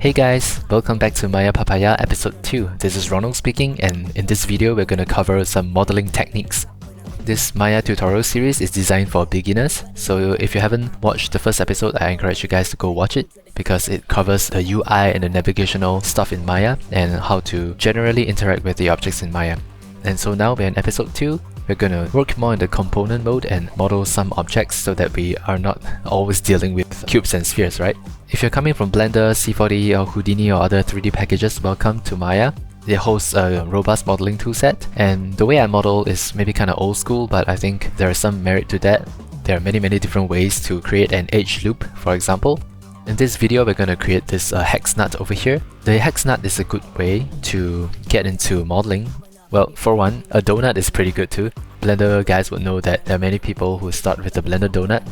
Hey guys, welcome back to Maya Papaya episode 2. This is Ronald speaking, and in this video we're going to cover some modeling techniques. This Maya tutorial series is designed for beginners, so if you haven't watched the first episode, I encourage you guys to go watch it because it covers the UI and the navigational stuff in Maya and how to generally interact with the objects in Maya. And so now we're in episode 2. We're gonna work more in the component mode and model some objects so that we are not always dealing with cubes and spheres, right? If you're coming from Blender, C40 or Houdini or other 3D packages, welcome to Maya. It hosts a robust modeling toolset, and the way I model is maybe kind of old school, but I think there is some merit to that. There are many different ways to create an edge loop, for example. In this video, we're going to create this Hex Nut over here. The Hex Nut is a good way to get into modeling. Well, for one, a donut is pretty good too. Blender guys would know that there are many people who start with the Blender donut,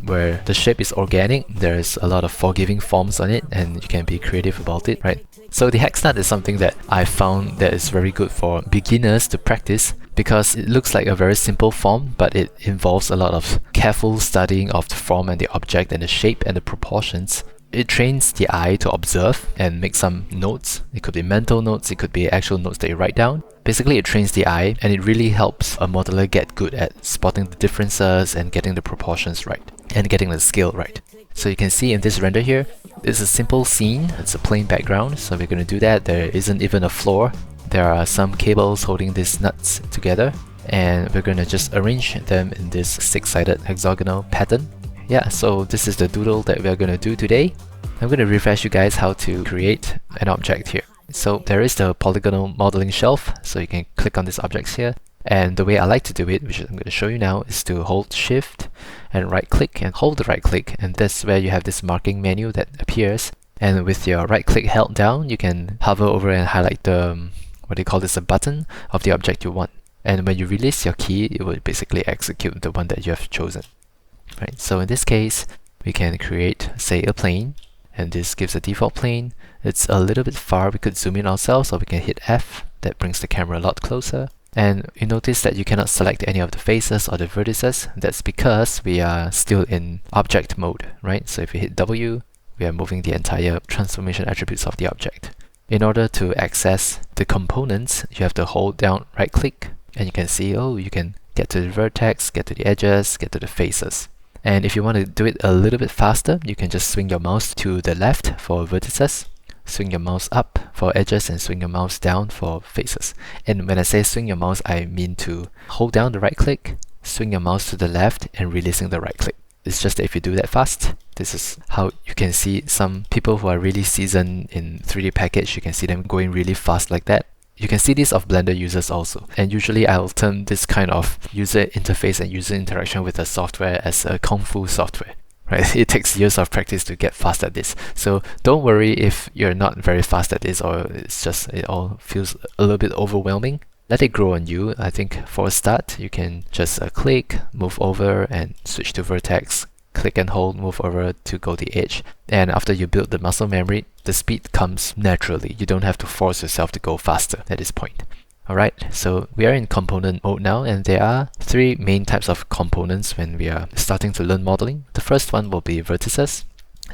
where the shape is organic, there's a lot of forgiving forms on it, and you can be creative about it, right? So the Hex Nut is something that I found that is very good for beginners to practice because it looks like a very simple form, but it involves a lot of careful studying of the form and the object and the shape and the proportions. It trains the eye to observe and make some notes. It could be mental notes, it could be actual notes that you write down. Basically, it trains the eye and it really helps a modeler get good at spotting the differences and getting the proportions right and getting the scale right. So you can see in this render here, it's a simple scene, it's a plain background, so we're going to do that. There isn't even a floor. There are some cables holding these nuts together, and we're going to just arrange them in this 6-sided hexagonal pattern. Yeah, so this is the doodle that we're going to do today. I'm going to refresh you guys how to create an object here. So there is the polygonal modeling shelf, so you can click on these objects here. And the way I like to do it, which I'm going to show you now, is to hold shift and right click and hold the right click, and that's where you have this marking menu that appears. And with your right click held down, you can hover over and highlight the, what do you call this, a button of the object you want. And when you release your key, it will basically execute the one that you have chosen. Right, so in this case, we can create, say, a plane, and this gives a default plane. It's a little bit far, we could zoom in ourselves, or we can hit F, that brings the camera a lot closer. And you notice that you cannot select any of the faces or the vertices. That's because we are still in object mode, right? So if you hit W, we are moving the entire transformation attributes of the object. In order to access the components, you have to hold down right click, and you can see, oh, you can get to the vertex, get to the edges, get to the faces. And if you want to do it a little bit faster, you can just swing your mouse to the left for vertices, swing your mouse up for edges, and swing your mouse down for faces. And when I say swing your mouse, I mean to hold down the right click, swing your mouse to the left, and releasing the right click. It's just that if you do that fast, this is how you can see some people who are really seasoned in 3D package, you can see them going really fast like that. You can see this of Blender users also, and usually I'll term this kind of user interface and user interaction with the software as a kung fu software. Right? It takes years of practice to get fast at this. So don't worry if you're not very fast at this, or it's just it all feels a little bit overwhelming. Let it grow on you. I think for a start, you can just click, move over, and switch to vertex. Click and hold, move over to go the edge. And after you build the muscle memory, the speed comes naturally. You don't have to force yourself to go faster at this point. Alright, so we are in component mode now, and there are 3 main types of components when we are starting to learn modeling. The first one will be vertices.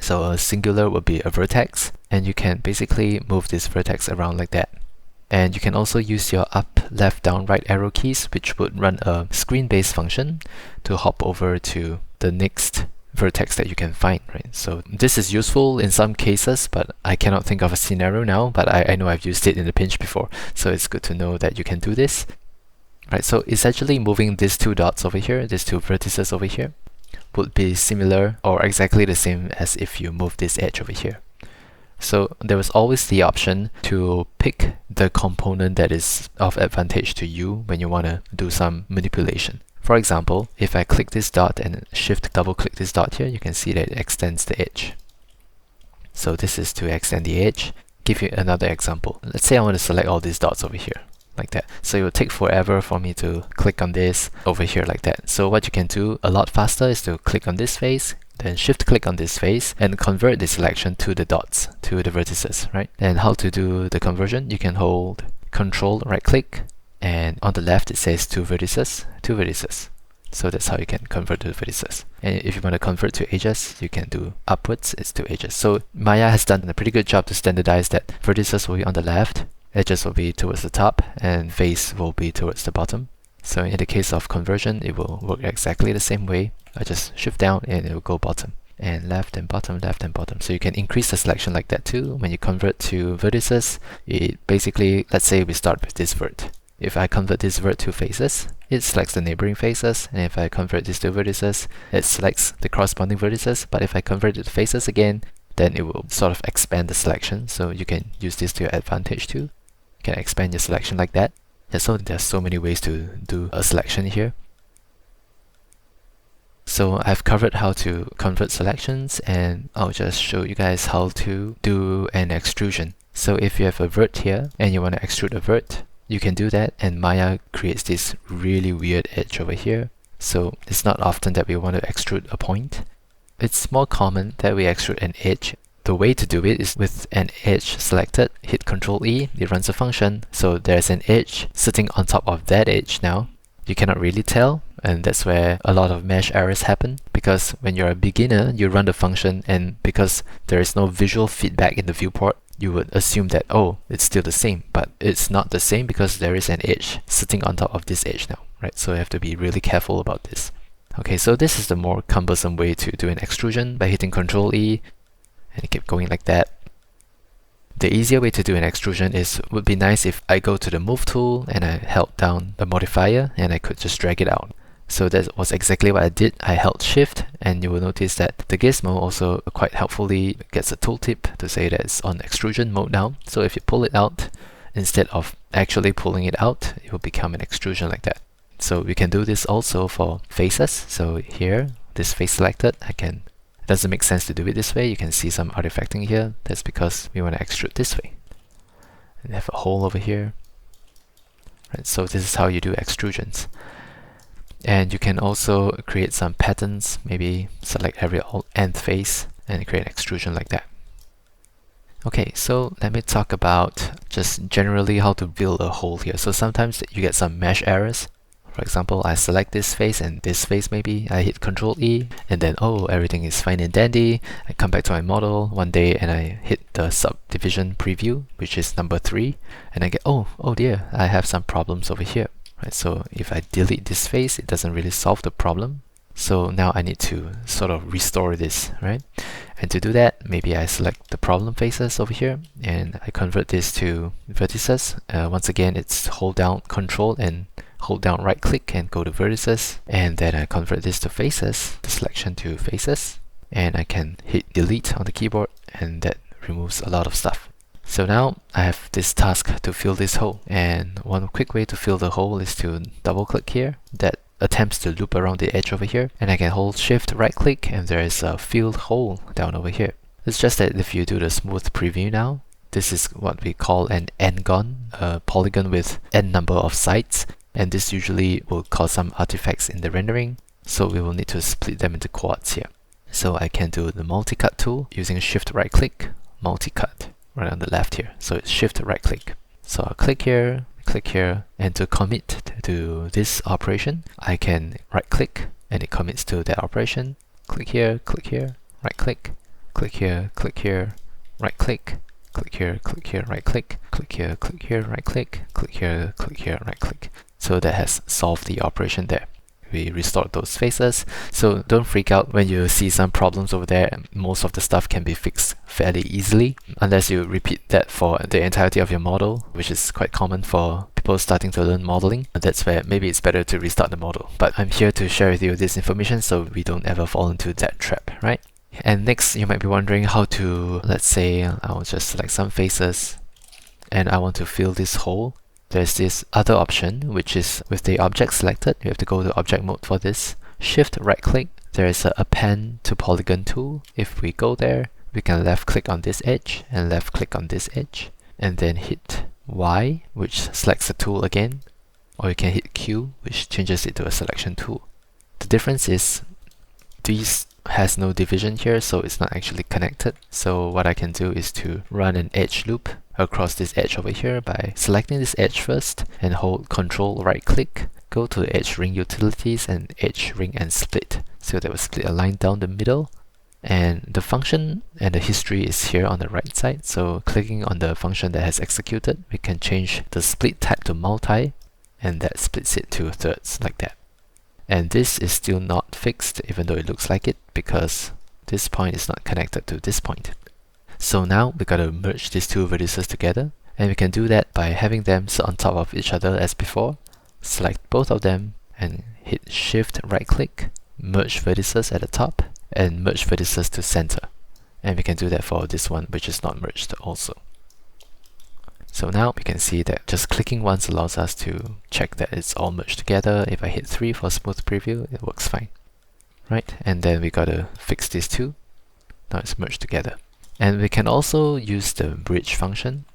So a singular will be a vertex, and you can basically move this vertex around like that. And you can also use your up, left, down, right arrow keys, which would run a screen-based function to hop over to the next vertex that you can find, right? So this is useful in some cases, but I cannot think of a scenario now, but I know I've used it in the pinch before, so it's good to know that you can do this. Right, so essentially moving these 2 dots over here, these 2 vertices over here, would be similar or exactly the same as if you move this edge over here. So there was always the option to pick the component that is of advantage to you when you want to do some manipulation. For example, if I click this dot and shift double click this dot here, you can see that it extends the edge. So this is to extend the edge. Give you another example. Let's say I want to select all these dots over here, like that. So it will take forever for me to click on this over here like that. So what you can do a lot faster is to click on this face, then shift click on this face, and convert the selection to the dots, to the vertices, right? And how to do the conversion? You can hold Control right click, and on the left it says 2 vertices, 2 vertices. So that's how you can convert to vertices. And if you want to convert to edges, you can do upwards, it's to edges. So Maya has done a pretty good job to standardize that vertices will be on the left, edges will be towards the top, and face will be towards the bottom. So in the case of conversion, it will work exactly the same way. I just shift down and it will go bottom. And left and bottom, left and bottom. So you can increase the selection like that too. When you convert to vertices, it basically, let's say we start with this vert. If I convert this vert to faces, it selects the neighboring faces. And if I convert this to vertices, it selects the corresponding vertices. But if I convert it to faces again, then it will sort of expand the selection. So you can use this to your advantage too. You can expand your selection like that. Yeah, so there's so many ways to do a selection here. So I've covered how to convert selections, and I'll just show you guys how to do an extrusion. So if you have a vert here and you want to extrude a vert, you can do that, and Maya creates this really weird edge over here. So it's not often that we want to extrude a point. It's more common that we extrude an edge. The way to do it is with an edge selected, hit Ctrl E, it runs a function. So there's an edge sitting on top of that edge now. You cannot really tell, and that's where a lot of mesh errors happen, because when you're a beginner, you run the function, and because there is no visual feedback in the viewport, you would assume that, oh, it's still the same, but it's not the same because there is an edge sitting on top of this edge now, right? So you have to be really careful about this. Okay, so this is the more cumbersome way to do an extrusion by hitting Ctrl E, and keep going like that. The easier way to do an extrusion would be nice if I go to the move tool and I held down the modifier and I could just drag it out. So that was exactly what I did. I held shift, and you will notice that the gizmo also quite helpfully gets a tooltip to say that it's on extrusion mode now. So if you pull it out, instead of actually pulling it out, it will become an extrusion like that. So we can do this also for faces. So here, this face selected, it doesn't make sense to do it this way. You can see some artifacting here. That's because we want to extrude this way. And have a hole over here. Right, so this is how you do extrusions. And you can also create some patterns. Maybe select every nth face and create an extrusion like that. Okay, so let me talk about just generally how to build a hole here. So sometimes you get some mesh errors. For example, I select this face and this face maybe, I hit Ctrl E, and then oh, everything is fine and dandy. I come back to my model one day and I hit the subdivision preview, which is number 3, and I get, oh dear, I have some problems over here. Right, so if I delete this face, it doesn't really solve the problem. So now I need to sort of restore this, right? And to do that, maybe I select the problem faces over here and I convert this to vertices. Once again, it's hold down Ctrl and hold down right click and go to vertices, and then I convert this to faces, the selection to faces, and I can hit delete on the keyboard, and that removes a lot of stuff. So now I have this task to fill this hole, and one quick way to fill the hole is to double click here. That attempts to loop around the edge over here, and I can hold shift right click and there is a filled hole down over here. It's just that if you do the smooth preview now, this is what we call an n-gon, a polygon with n number of sides, and this usually will cause some artifacts in the rendering, so we will need to split them into quads here. So I can do the multi-cut tool using shift right click, multi-cut right on the left here. So it's shift right click. So I'll click here, and to commit to this operation, I can right click and it commits to that operation. Click here, right click here, right click here, right click here, right click here, right click. So that has solved the operation there. We restored those faces. So don't freak out when you see some problems over there. Most of the stuff can be fixed fairly easily, unless you repeat that for the entirety of your model, which is quite common for people starting to learn modeling. That's where maybe it's better to restart the model. But I'm here to share with you this information so we don't ever fall into that trap, right? And next, you might be wondering how to, let's say, I'll just select some faces and I want to fill this hole. There's this other option, which is with the object selected. You have to go to object mode for this. Shift right click. There is a append to polygon tool. If we go there, we can left click on this edge and left click on this edge, and then hit Y, which selects the tool again, or you can hit Q, which changes it to a selection tool. The difference is these has no division here, so it's not actually connected. So what I can do is to run an edge loop across this edge over here by selecting this edge first and hold Ctrl right click, go to the edge ring utilities and edge ring and split. So that will split a line down the middle. And the function and the history is here on the right side. So clicking on the function that has executed, we can change the split type to multi, and that splits it to thirds like that. And this is still not fixed, even though it looks like it, because this point is not connected to this point. So now we gotta merge these two vertices together, and we can do that by having them sit on top of each other as before. Select both of them and hit Shift right click, merge vertices at the top, and merge vertices to center. And we can do that for this one which is not merged also. So now we can see that just clicking once allows us to check that it's all merged together. If I hit 3 for smooth preview, it works fine. Right, and then we gotta fix these two. Now it's merged together. And we can also use the bridge function.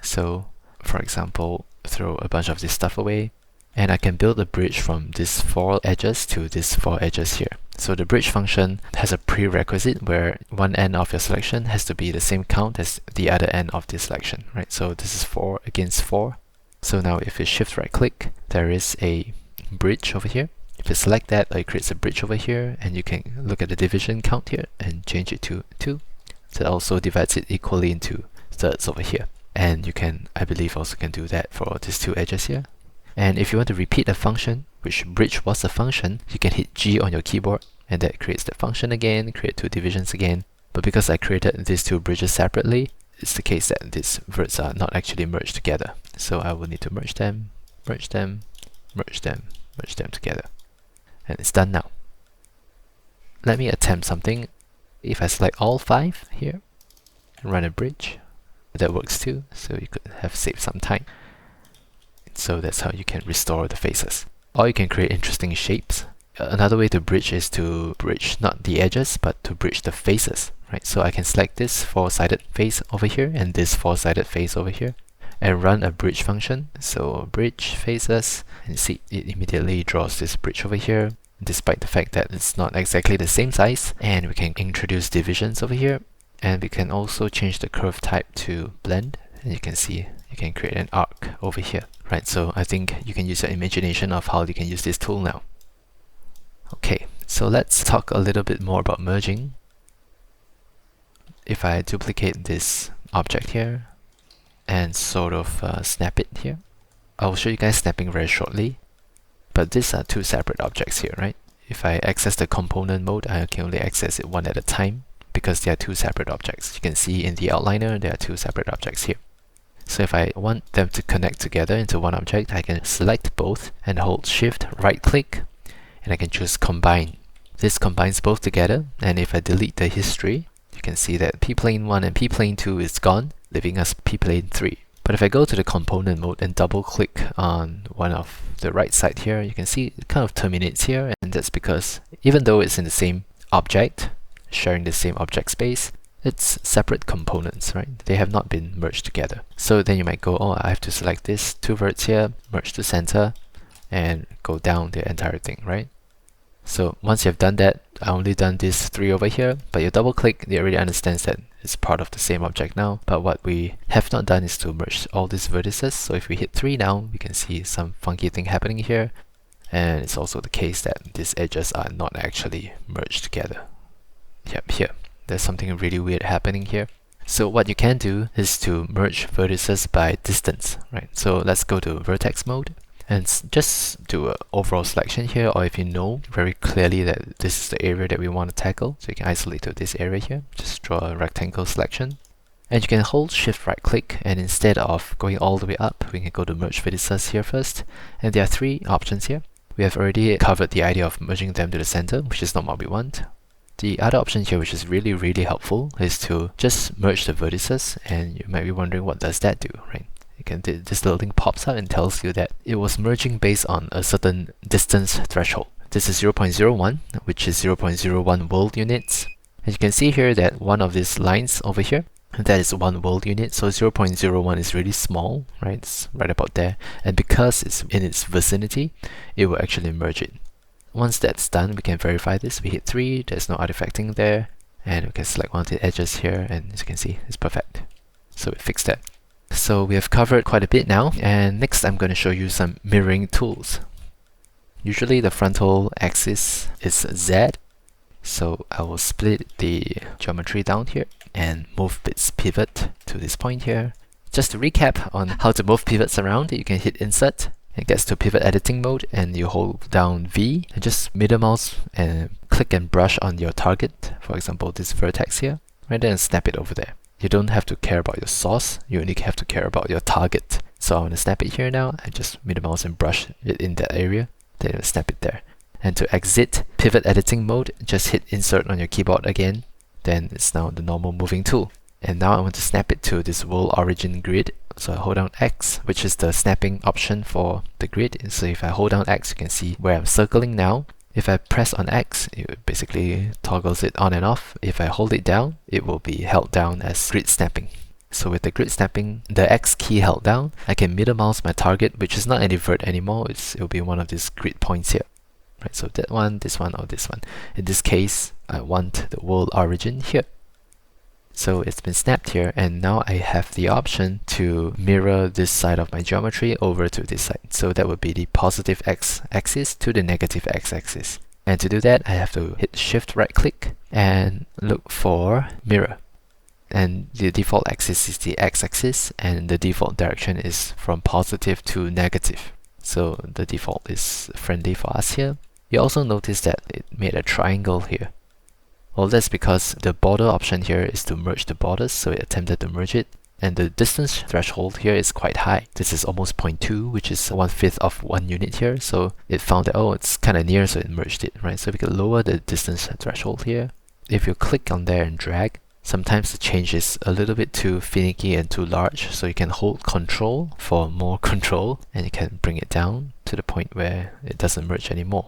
So for example, throw a bunch of this stuff away, and I can build a bridge from these 4 edges to these 4 edges here. So the bridge function has a prerequisite where one end of your selection has to be the same count as the other end of the selection, right? So this is 4 against 4. So now if you shift right click, there is a bridge over here. If you select that, it creates a bridge over here, and you can look at the division count here and change it to 2. That also divides it equally into thirds over here. And you can, I believe, also can do that for these 2 edges here. And if you want to repeat a function, which bridge was a function, you can hit G on your keyboard, and that creates the function again, create 2 divisions again. But because I created these 2 bridges separately, it's the case that these verts are not actually merged together. So I will need to merge them, merge them, merge them, merge them together. And it's done now. Let me attempt something. If I select all 5 here and run a bridge, that works too, so you could have saved some time. So that's how you can restore the faces. Or you can create interesting shapes. Another way to bridge is to bridge not the edges, but to bridge the faces, right? So I can select this 4-sided face over here and this 4-sided face over here, and run a bridge function. So bridge faces, and see it immediately draws this bridge over here, despite the fact that it's not exactly the same size. And we can introduce divisions over here, and we can also change the curve type to blend, and you can see you can create an arc over here, right? So I think you can use your imagination of how you can use this tool now. Okay, so let's talk a little bit more about merging. If I duplicate this object here and sort of snap it here, I'll show you guys snapping very shortly. But these are 2 separate objects here, right? If I access the component mode, I can only access it one at a time because they are 2 separate objects. You can see in the outliner there are 2 separate objects here. So if I want them to connect together into one object, I can select both and hold Shift right click, and I can choose combine. This combines both together, and if I delete the history, you can see that p-plane 1 and p-plane 2 is gone, leaving us p-plane 3. But if I go to the component mode and double click on one of the right side here, you can see it kind of terminates here, and that's because even though it's in the same object, sharing the same object space, it's separate components, right? They have not been merged together. So then you might go, oh, I have to select this 2 verts here, merge to center, and go down the entire thing, right? So once you've done that, I only done these 3 over here, but you double click, it already understands that it's part of the same object now. But what we have not done is to merge all these vertices. So if we hit 3 now, we can see some funky thing happening here. And it's also the case that these edges are not actually merged together. Yep, here. There's something really weird happening here. So what you can do is to merge vertices by distance, right? So let's go to vertex mode and just do an overall selection here, or if you know very clearly that this is the area that we want to tackle, so you can isolate to this area here, just draw a rectangle selection. And you can hold Shift right click, and instead of going all the way up, we can go to merge vertices here first. And there are 3 options here. We have already covered the idea of merging them to the center, which is not what we want. The other option here, which is really helpful, is to just merge the vertices, and you might be wondering what does that do, right? This little thing pops up and tells you that it was merging based on a certain distance threshold. This is 0.01, which is 0.01 world units. And you can see here that one of these lines over here, that is 1 world unit, so 0.01 is really small, right? It's right about there. And because it's in its vicinity, it will actually merge it. Once that's done, we can verify this. We hit 3, there's no artifacting there, and we can select one of the edges here, and as you can see, it's perfect. So we fixed that. So we have covered quite a bit now, and next I'm going to show you some mirroring tools. Usually the frontal axis is Z, so I will split the geometry down here and move its pivot to this point here. Just to recap on how to move pivots around, you can hit Insert. It gets to pivot editing mode and you hold down V and just middle mouse and click and brush on your target, for example this vertex here, right there, and snap it over there. You don't have to care about your source, you only have to care about your target. So I want to snap it here now, I just middle mouse and brush it in that area, then I'll snap it there. And to exit pivot editing mode, just hit Insert on your keyboard again, then it's now the normal moving tool. And now I want to snap it to this world origin grid. So I hold down X, which is the snapping option for the grid. So if I hold down X, you can see where I'm circling now. If I press on X, it basically toggles it on and off. If I hold it down, it will be held down as grid snapping. So with the grid snapping, the X key held down, I can middle mouse my target, which is not any vert anymore. It will be one of these grid points here. Right, so that one, this one, or this one. In this case, I want the world origin here. So it's been snapped here, and now I have the option to mirror this side of my geometry over to this side. So that would be the positive x-axis to the negative x-axis. And to do that, I have to hit Shift right click and look for mirror. And the default axis is the x-axis, and the default direction is from positive to negative. So the default is friendly for us here. You also notice that it made a triangle here. Well, that's because the border option here is to merge the borders, so it attempted to merge it. And the distance threshold here is quite high. This is almost 0.2, which is 1/5 of 1 unit here. So it found that, oh, it's kind of near, so it merged it, right? So we can lower the distance threshold here. If you click on there and drag, sometimes the change is a little bit too finicky and too large. So you can hold Control for more control, and you can bring it down to the point where it doesn't merge anymore.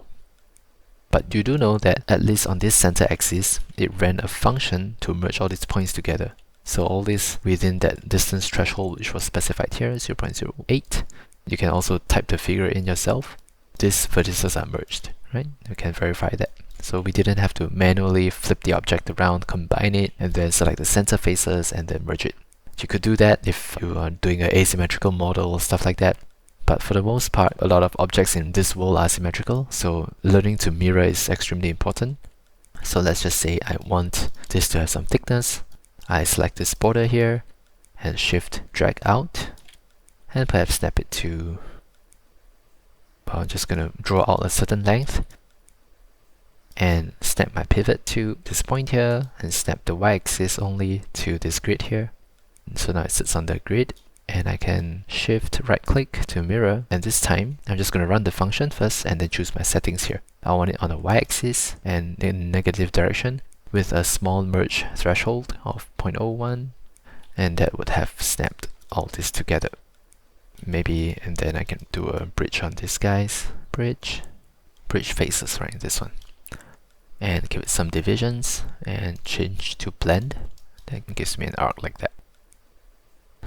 But you do know that at least on this center axis, it ran a function to merge all these points together. So all this within that distance threshold which was specified here, 0.08. You can also type the figure in yourself. These vertices are merged, right? You can verify that. So we didn't have to manually flip the object around, combine it, and then select the center faces and then merge it. You could do that if you are doing an asymmetrical model or stuff like that. But for the most part, a lot of objects in this world are symmetrical, so learning to mirror is extremely important. So let's just say I want this to have some thickness. I select this border here, and Shift drag out, and perhaps snap it to... I'm just going to draw out a certain length, and snap my pivot to this point here, and snap the y-axis only to this grid here. And so now it sits on the grid. And I can Shift right click to mirror, and this time I'm just going to run the function first and then choose my settings here. I want it on the y-axis and in negative direction with a small merge threshold of 0.01, and that would have snapped all this together. Maybe, and then I can do a bridge on this guys. Bridge faces, right, this one. And give it some divisions and change to blend. That gives me an arc like that.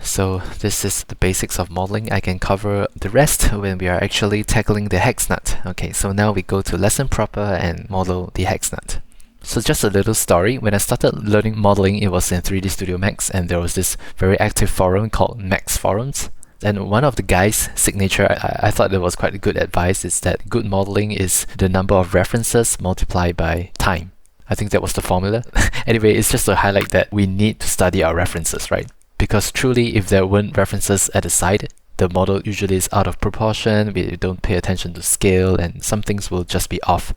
So this is the basics of modeling. I can cover the rest when we are actually tackling the Hex Nut. Okay, so now we go to lesson proper and model the Hex Nut. So just a little story. When I started learning modeling, it was in 3D Studio Max, and there was this very active forum called Max Forums. And one of the guys' signature, I thought that was quite good advice, is that good modeling is the number of references multiplied by time. I think that was the formula. Anyway, it's just to highlight that we need to study our references, right? Because truly, if there weren't references at the side, the model usually is out of proportion, we don't pay attention to scale, and some things will just be off.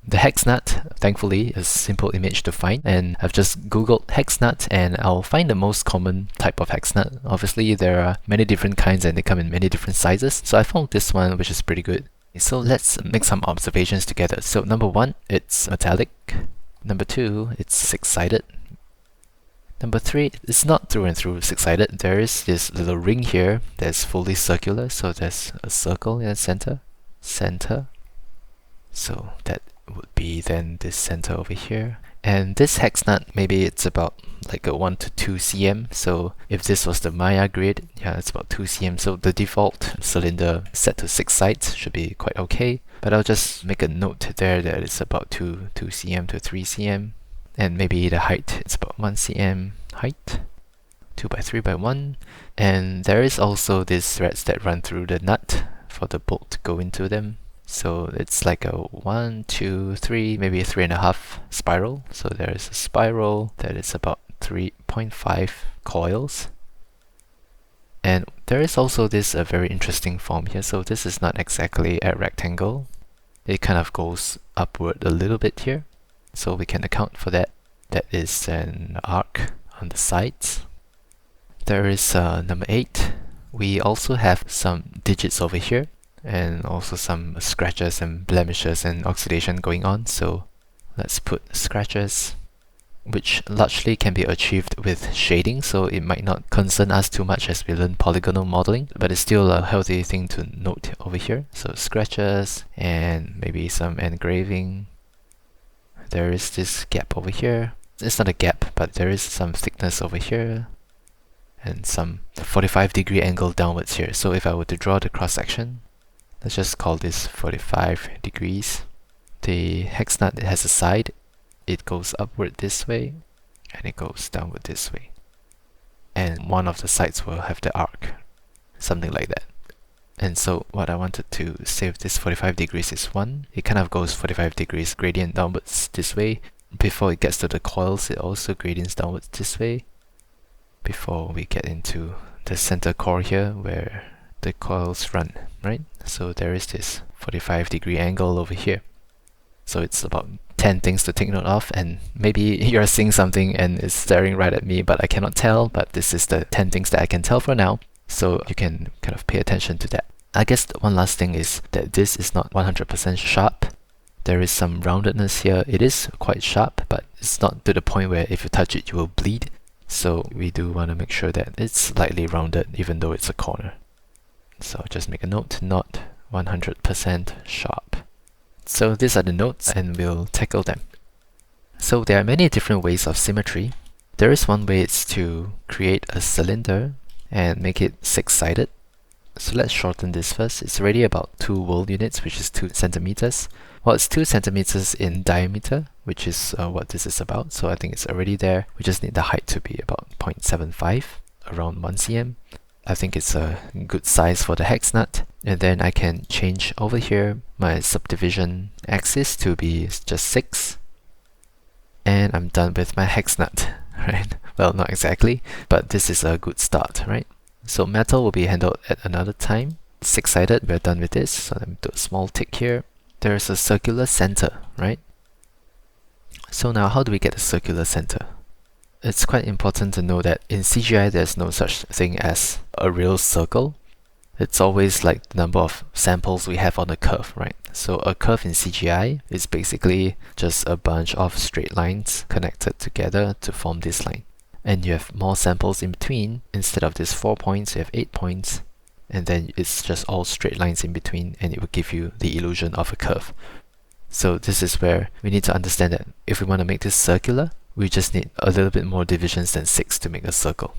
The Hex Nut, thankfully, is a simple image to find, and I've just googled Hex Nut and I'll find the most common type of Hex Nut. Obviously, there are many different kinds and they come in many different sizes, so I found this one which is pretty good. So let's make some observations together. So number 1, it's metallic. Number 2, it's 6-sided. Number 3, it's not through and through 6-sided. There is this little ring here that's fully circular, so there's a circle in the center. So that would be then this center over here. And this Hex Nut, maybe it's about like a 1 to 2 cm. So if this was the Maya grid, yeah, it's about 2 cm. So the default cylinder set to 6 sides should be quite okay. But I'll just make a note there that it's about 2 cm to 3 cm. And maybe the height, it's about 1 cm height, 2 by 3 by 1. And there is also these threads that run through the nut for the bolt to go into them. So it's like a 1, 2, 3, maybe a 3.5 spiral. So there is a spiral that is about 3.5 coils. And there is also this very interesting form here. So this is not exactly a rectangle. It kind of goes upward a little bit here. So we can account for that. That is an arc on the sides. There is number 8. We also have some digits over here, and also some scratches and blemishes and oxidation going on. So let's put scratches, which largely can be achieved with shading, so it might not concern us too much as we learn polygonal modeling, but it's still a healthy thing to note over here. So scratches and maybe some engraving. There is this gap over here. It's not a gap, but there is some thickness over here and some 45-degree angle downwards here. So if I were to draw the cross section, let's just call this 45 degrees. The hex nut has a side. It goes upward this way and it goes downward this way. And one of the sides will have the arc, something like that. And so what I wanted to say with this 45 degrees is 1. It kind of goes 45 degrees gradient downwards this way. Before it gets to the coils, it also gradients downwards this way. Before we get into the center core here where the coils run, right? So there is this 45-degree angle over here. So it's about 10 things to take note of, and maybe you're seeing something and it's staring right at me, but I cannot tell. But this is the 10 things that I can tell for now, so you can kind of pay attention to that. I guess the one last thing is that this is not 100% sharp. There is some roundedness here. It is quite sharp, but it's not to the point where if you touch it you will bleed. So we do want to make sure that it's slightly rounded even though it's a corner. So just make a note, not 100% sharp. So these are the notes and we'll tackle them. So there are many different ways of symmetry. There is one way, it's to create a cylinder and make it 6-sided. So let's shorten this first. It's already about 2 wool units, which is 2 centimeters. Well, it's 2 centimeters in diameter, which is what this is about. So I think it's already there. We just need the height to be about 0.75, around 1 cm. I think it's a good size for the hex nut. And then I can change over here my subdivision axis to be just 6. And I'm done with my hex nut, right? Well, not exactly, but this is a good start, right? So metal will be handled at another time. 6-sided, we're done with this. So let me do a small tick here. There's a circular center, right? So now how do we get a circular center? It's quite important to know that in CGI there's no such thing as a real circle. It's always like the number of samples we have on a curve, right? So a curve in CGI is basically just a bunch of straight lines connected together to form this line. And you have more samples in between. Instead of this 4 points, you have 8 points. And then it's just all straight lines in between, and it will give you the illusion of a curve. So this is where we need to understand that if we want to make this circular, we just need a little bit more divisions than 6 to make a circle.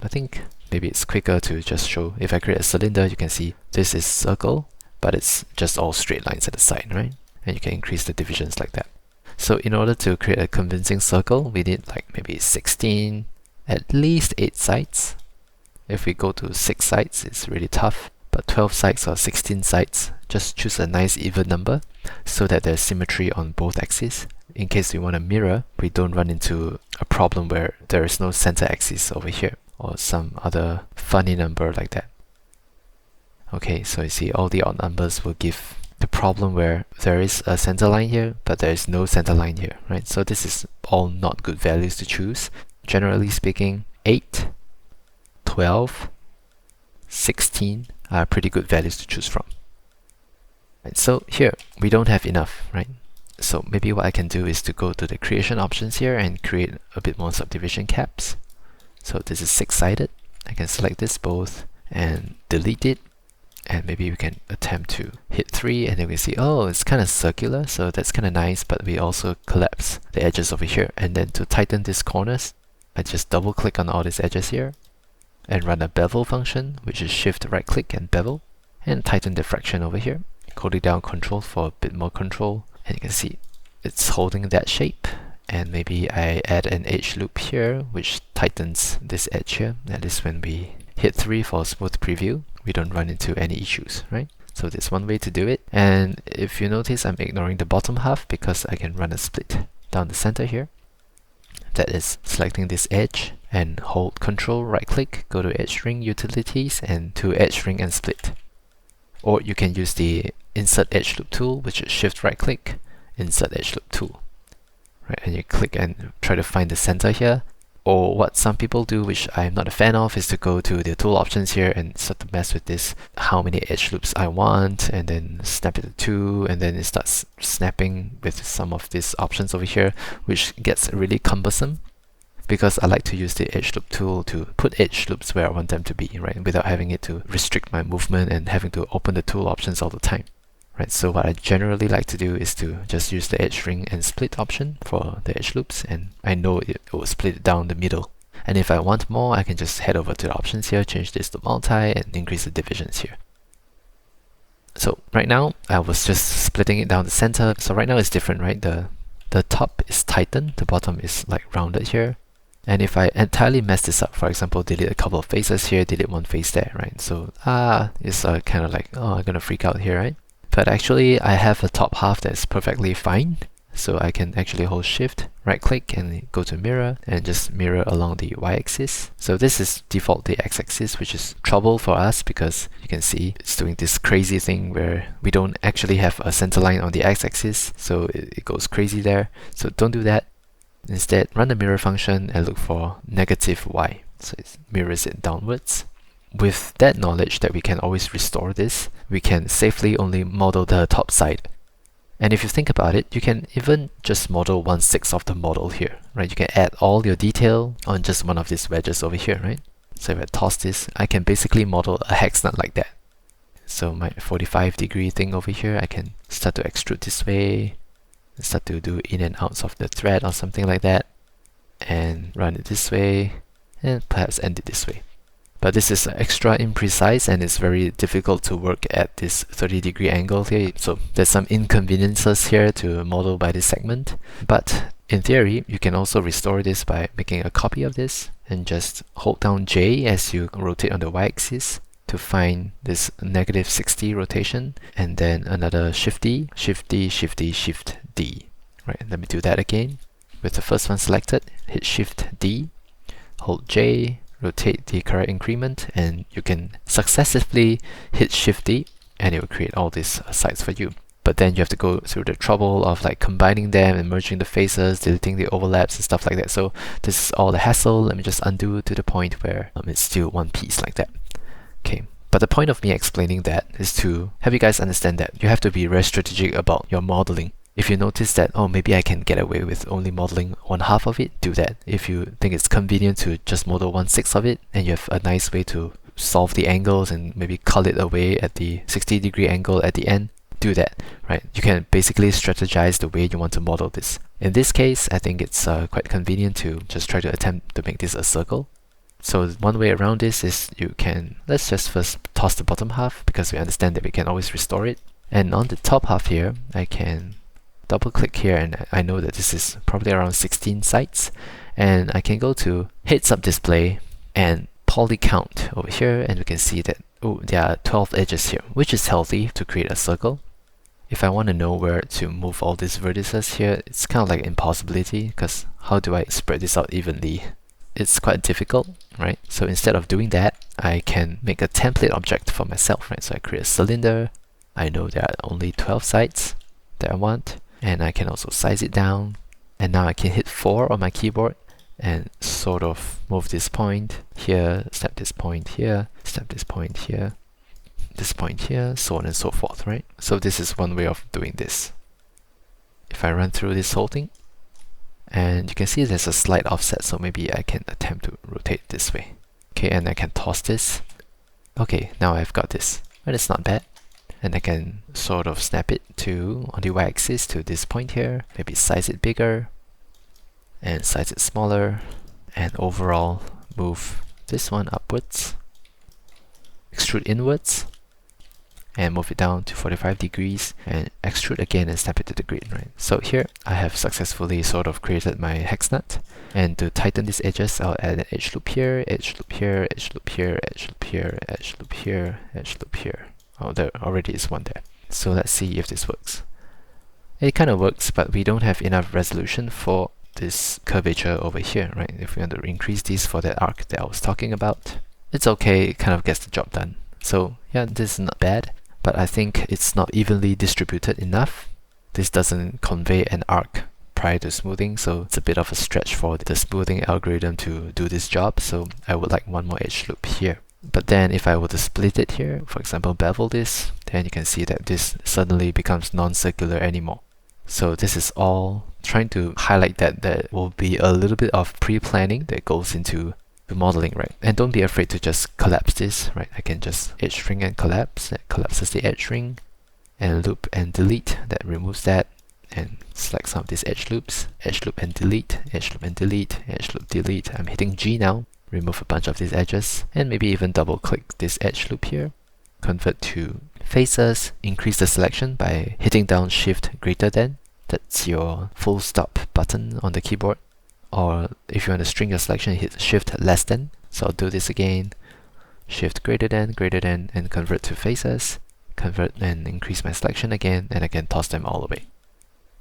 I think maybe it's quicker to just show. If I create a cylinder, you can see this is circle, but it's just all straight lines at the side, right? And you can increase the divisions like that. So in order to create a convincing circle, we need like maybe 16, at least 8 sides. If we go to 6 sides, it's really tough. But 12 sides or 16 sides, just choose a nice even number so that there's symmetry on both axes. In case we want to mirror, we don't run into a problem where there is no center axis over here or some other funny number like that. Okay, so you see all the odd numbers will give the problem where there is a center line here, but there is no center line here, right? So this is all not good values to choose. Generally speaking, 8, 12, 16 are pretty good values to choose from. Right, so here, we don't have enough, right? So maybe what I can do is to go to the creation options here and create a bit more subdivision caps. So this is 6-sided. I can select this both and delete it. And maybe we can attempt to hit 3 and then we see, oh, it's kind of circular, so that's kind of nice, but we also collapse the edges over here. And then to tighten these corners, I just double click on all these edges here and run a bevel function, which is shift right click and bevel, and tighten the fraction over here. Hold it down Control for a bit more control, and you can see it's holding that shape. And maybe I add an edge loop here, which tightens this edge here. That is when we hit 3 for smooth preview, we don't run into any issues, right? So there's one way to do it. And if you notice, I'm ignoring the bottom half because I can run a split down the center here. That is selecting this edge and hold Control, right click, go to Edge Ring Utilities and to Edge Ring and Split. Or you can use the Insert Edge Loop tool, which is Shift right click, Insert Edge Loop tool. Right, and you click and try to find the center here. Or what some people do, which I'm not a fan of, is to go to the tool options here and start to mess with this, how many edge loops I want, and then snap it to 2, and then it starts snapping with some of these options over here, which gets really cumbersome. Because I like to use the edge loop tool to put edge loops where I want them to be, right, without having it to restrict my movement and having to open the tool options all the time. Right, so what I generally like to do is to just use the edge ring and split option for the edge loops, and I know it will split it down the middle. And if I want more, I can just head over to the options here, change this to multi, and increase the divisions here. So right now, I was just splitting it down the center. So right now it's different, right? The top is tightened, the bottom is like rounded here. And if I entirely mess this up, for example, delete a couple of faces here, delete one face there, right? So it's kind of like, oh, I'm gonna freak out here, right? But actually, I have a top half that's perfectly fine. So I can actually hold Shift, right click, and go to mirror, and just mirror along the y-axis. So this is default the x-axis, which is trouble for us because you can see it's doing this crazy thing where we don't actually have a center line on the x-axis. So it goes crazy there. So don't do that. Instead, run the mirror function and look for negative y. So it mirrors it downwards. With that knowledge that we can always restore this, we can safely only model the top side. And if you think about it, you can even just model 1/6 of the model here, right? You can add all your detail on just one of these wedges over here, right? So if I toss this, I can basically model a hex nut like that. So my 45-degree thing over here, I can start to extrude this way, start to do in and outs of the thread or something like that, and run it this way, and perhaps end it this way. But this is extra imprecise and it's very difficult to work at this 30-degree angle here. So there's some inconveniences here to model by this segment. But in theory, you can also restore this by making a copy of this and just hold down J as you rotate on the y-axis to find this -60 rotation, and then another Shift D, Shift D, Shift D, Shift D. Right, let me do that again. With the first one selected, hit Shift D, hold J, rotate the correct increment, and you can successively hit Shift D and it will create all these sides for you. But then you have to go through the trouble of like combining them and merging the faces, deleting the overlaps and stuff like that. So this is all the hassle. Let me just undo to the point where it's still one piece like that. Okay, but the point of me explaining that is to have you guys understand that you have to be very strategic about your modeling. If you notice that, oh, maybe I can get away with only modeling 1/2 of it, do that. If you think it's convenient to just model 1/6 of it, and you have a nice way to solve the angles and maybe cull it away at the 60-degree angle at the end, do that, right? You can basically strategize the way you want to model this. In this case, I think it's quite convenient to just try to attempt to make this a circle. So one way around this is you can, let's just first toss the bottom half because we understand that we can always restore it. And on the top half here, I can double click here and I know that this is probably around 16 sites, and I can go to heads up display and poly count over here, and we can see that there are 12 edges here, which is healthy to create a circle. If I want to know where to move all these vertices here, it's kind of like impossibility because how do I spread this out evenly? It's quite difficult, right? So instead of doing that, I can make a template object for myself, right? So I create a cylinder. I know there are only 12 sides that I want, and I can also size it down. And now I can hit 4 on my keyboard and sort of move this point here, step this point here, step this point here, this point here, so on and so forth, right? So this is one way of doing this. If I run through this whole thing, and you can see there's a slight offset, so maybe I can attempt to rotate this way. Okay, and I can toss this. Okay, now I've got this, but it's not bad. And I can sort of snap it to, on the y-axis, to this point here, maybe size it bigger, and size it smaller, and overall move this one upwards, extrude inwards, and move it down to 45 degrees, and extrude again and snap it to the grid, right? So here, I have successfully sort of created my hex nut, and to tighten these edges, I'll add an edge loop here, edge loop here, edge loop here, edge loop here, edge loop here, edge loop here. Oh, there already is one there. So let's see if this works. It kind of works, but we don't have enough resolution for this curvature over here, right? If we want to increase this for that arc that I was talking about, it's okay, it kind of gets the job done. So yeah, this is not bad, but I think it's not evenly distributed enough. This doesn't convey an arc prior to smoothing, so it's a bit of a stretch for the smoothing algorithm to do this job. So I would like one more edge loop here. But then if I were to split it here, for example bevel this, then you can see that this suddenly becomes non-circular anymore. So this is all trying to highlight that there will be a little bit of pre-planning that goes into the modeling, right? And don't be afraid to just collapse this, right? I can just edge ring and collapse. That collapses the edge ring, and loop and delete. That removes that, and select some of these edge loops. Edge loop and delete, edge loop and delete, edge loop delete. I'm hitting G now. Remove a bunch of these edges, and maybe even double click this edge loop here. Convert to faces, increase the selection by hitting down Shift greater than. That's your full stop button on the keyboard. Or if you want to string your selection, hit Shift less than. So I'll do this again. Shift greater than, and convert to faces. Convert and increase my selection again, and I can toss them all away.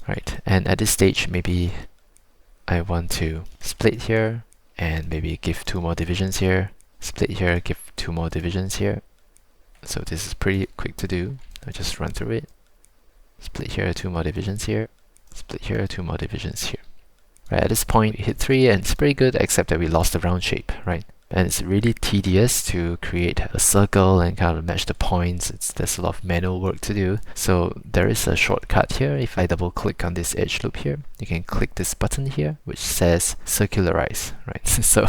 Right, and at this stage, maybe I want to split here, and maybe give 2 more divisions here. Split here, give 2 more divisions here. So this is pretty quick to do. I'll just run through it. Split here, 2 more divisions here. Split here, 2 more divisions here. Right, at this point, we hit 3 and it's pretty good, except that we lost the round shape, right? And it's really tedious to create a circle and kind of match the points. There's a lot of manual work to do. So there is a shortcut here. If I double click on this edge loop here, you can click this button here, which says circularize, right? So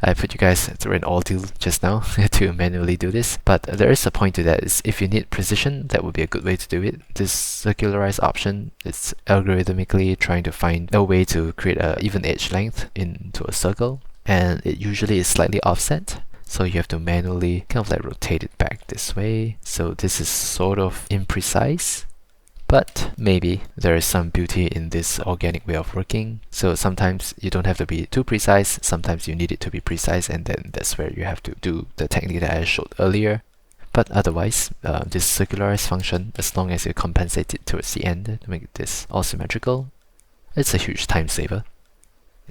I put you guys through an ordeal just now to manually do this. But there is a point to that. Is if you need precision, that would be a good way to do it. This circularize option is algorithmically trying to find a way to create an even edge length into a circle. And it usually is slightly offset, so you have to manually kind of like rotate it back this way. So this is sort of imprecise, but maybe there is some beauty in this organic way of working. So sometimes you don't have to be too precise, sometimes you need it to be precise, and then that's where you have to do the technique that I showed earlier. But otherwise, this circularize function, as long as you compensate it towards the end to make this all symmetrical, it's a huge time saver.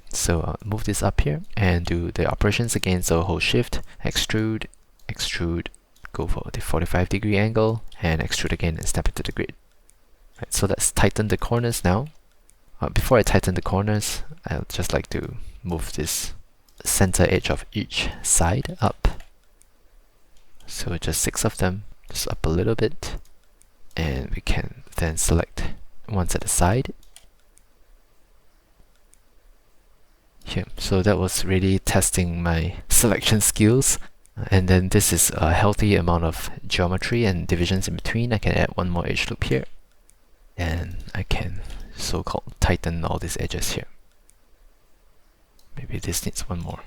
So move this up here and do the operations again. So hold Shift, extrude, extrude, go for the 45-degree angle, and extrude again and snap it to the grid. Right, so let's tighten the corners now. Before I tighten the corners, I'd just like to move this center edge of each side up. So just 6 of them, just up a little bit, and we can then select ones at the side. Here. So that was really testing my selection skills. And then this is a healthy amount of geometry and divisions in between. I can add 1 more edge loop here. And I can so-called tighten all these edges here. Maybe this needs 1 more.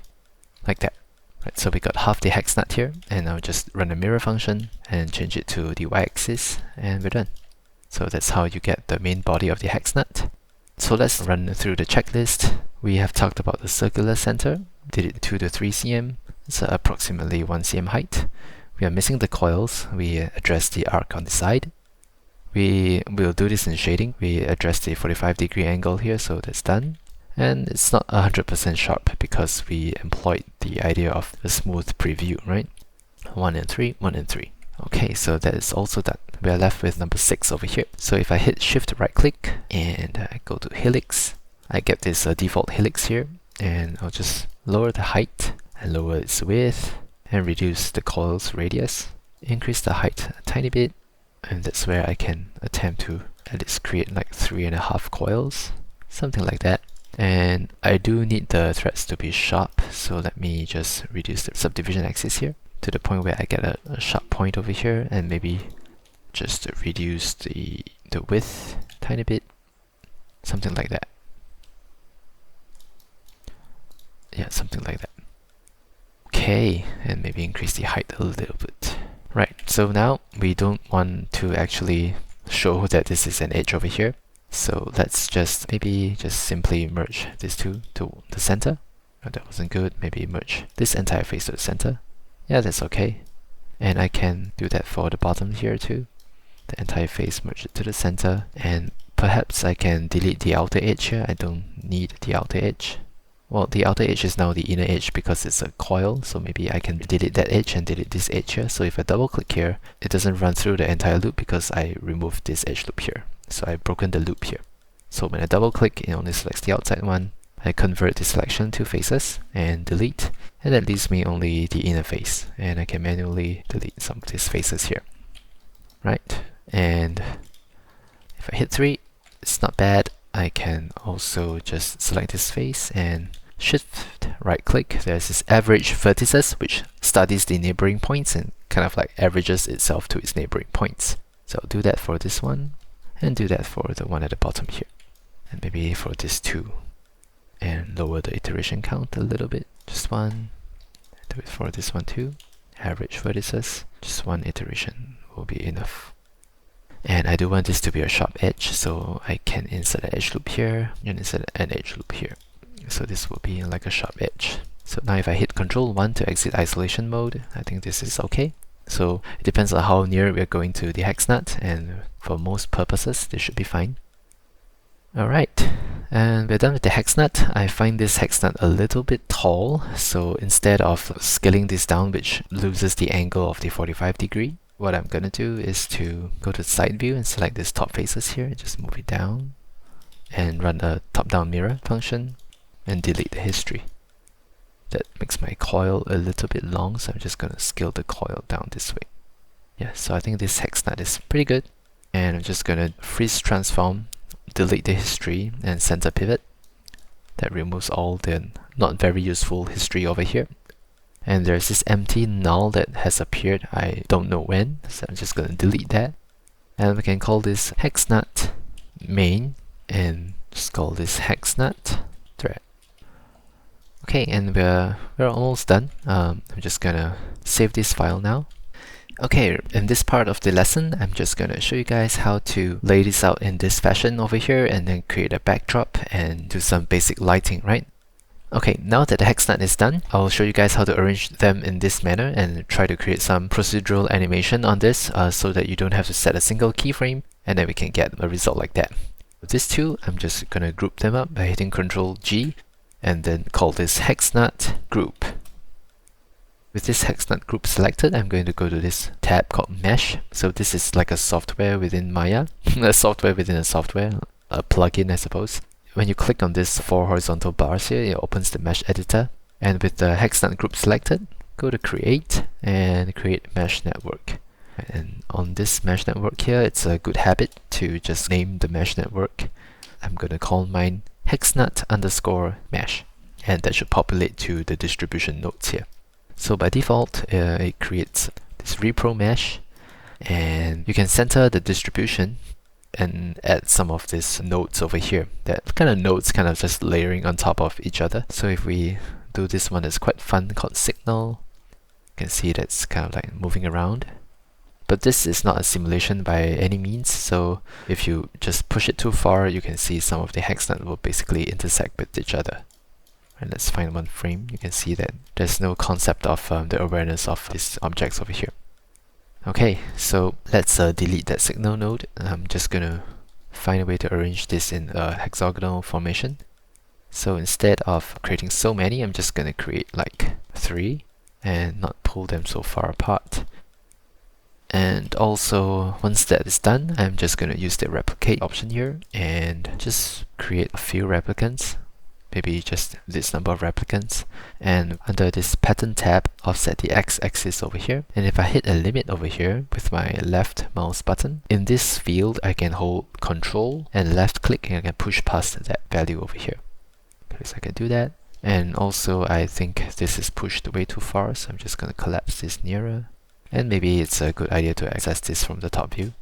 Like that. Right, so we got half the hex nut here. And I'll just run a mirror function and change it to the y-axis. And we're done. So that's how you get the main body of the hex nut. So let's run through the checklist. We have talked about the circular center, did it 2 to 3 cm, it's approximately 1 cm height. We are missing the coils, we address the arc on the side. We will do this in shading, we address the 45-degree angle here, so that's done. And it's not 100% sharp because we employed the idea of a smooth preview, right? 1 and 3, 1 and 3. Okay, so that is also done. We are left with number 6 over here. So if I hit Shift right click and I go to Helix, I get this default helix here, and I'll just lower the height and lower its width and reduce the coil's radius. Increase the height a tiny bit, and that's where I can attempt to at least create like 3.5 coils, something like that. And I do need the threads to be sharp, so let me just reduce the subdivision axis here to the point where I get a sharp point over here, and maybe just reduce the width a tiny bit, something like that. Yeah, something like that. Okay, and maybe increase the height a little bit. Right, so now we don't want to actually show that this is an edge over here. So let's just maybe just simply merge these two to the center. Oh, that wasn't good. Maybe merge this entire face to the center. Yeah, that's okay. And I can do that for the bottom here too. The entire face, merge it to the center, and perhaps I can delete the outer edge here. I don't need the outer edge. Well, the outer edge is now the inner edge because it's a coil, so maybe I can delete that edge and delete this edge here. So if I double click here, it doesn't run through the entire loop because I removed this edge loop here. So I've broken the loop here. So when I double click, it only selects the outside one. I convert the selection to faces and delete, and that leaves me only the inner face. And I can manually delete some of these faces here. Right, and if I hit 3, it's not bad. I can also just select this face and shift right click. There's this average vertices which studies the neighboring points and kind of like averages itself to its neighboring points. So I'll do that for this one and do that for the one at the bottom here, and maybe for this too, and lower the iteration count a little bit, just one. Do it for this one too. Average vertices, just one iteration will be enough. And I do want this to be a sharp edge, so I can insert an edge loop here and insert an edge loop here. So this will be like a sharp edge. So now if I hit Ctrl 1 to exit isolation mode, I think this is okay. So it depends on how near we are going to the hex nut, and for most purposes this should be fine. Alright, and we're done with the hex nut. I find this hex nut a little bit tall, so instead of scaling this down, which loses the angle of the 45°, what I'm gonna do is to go to side view and select this top faces here, just move it down and run a top-down mirror function and delete the history. That makes my coil a little bit long, so I'm just gonna scale the coil down this way. Yeah, so I think this hex nut is pretty good, and I'm just gonna freeze transform, delete the history and center pivot. That removes all the not very useful history over here. And there's this empty null that has appeared, I don't know when, so I'm just gonna delete that. And we can call this hex nut main, and just call this hex nut thread. Okay, and we're almost done. I'm just gonna save this file now. Okay, in this part of the lesson, I'm just gonna show you guys how to lay this out in this fashion over here, and then create a backdrop and do some basic lighting, right? Okay, now that the hex nut is done, I'll show you guys how to arrange them in this manner and try to create some procedural animation on this so that you don't have to set a single keyframe, and then we can get a result like that. With these two, I'm just gonna group them up by hitting Ctrl G and then call this hex nut group. With this hex nut group selected, I'm going to go to this tab called Mesh. So this is like a software within Maya, a software within a software, a plugin I suppose. When you click on these 4 horizontal bars here, it opens the mesh editor. And with the hex nut group selected, go to create and create mesh network. And on this mesh network here, it's a good habit to just name the mesh network. I'm going to call mine hexnut_mesh, and that should populate to the distribution nodes here. So by default, it creates this repro mesh, and you can center the distribution and add some of these nodes over here. That kind of nodes kind of just layering on top of each other. So if we do this one that's quite fun called signal, you can see that's kind of like moving around. But this is not a simulation by any means, so if you just push it too far, you can see some of the hex nut will basically intersect with each other. And let's find one frame. You can see that there's no concept of the awareness of these objects over here. Okay, so let's delete that signal node. I'm just gonna find a way to arrange this in a hexagonal formation. So instead of creating so many, I'm just gonna create like 3 and not pull them so far apart. And also, once that is done, I'm just gonna use the replicate option here and just create a few replicants. Maybe just this number of replicants, and under this pattern tab, offset the x-axis over here. And if I hit a limit over here with my left mouse button, in this field I can hold Ctrl and left click, and I can push past that value over here. Okay, so I can do that. And also I think this is pushed way too far, so I'm just gonna collapse this nearer. And maybe it's a good idea to access this from the top view.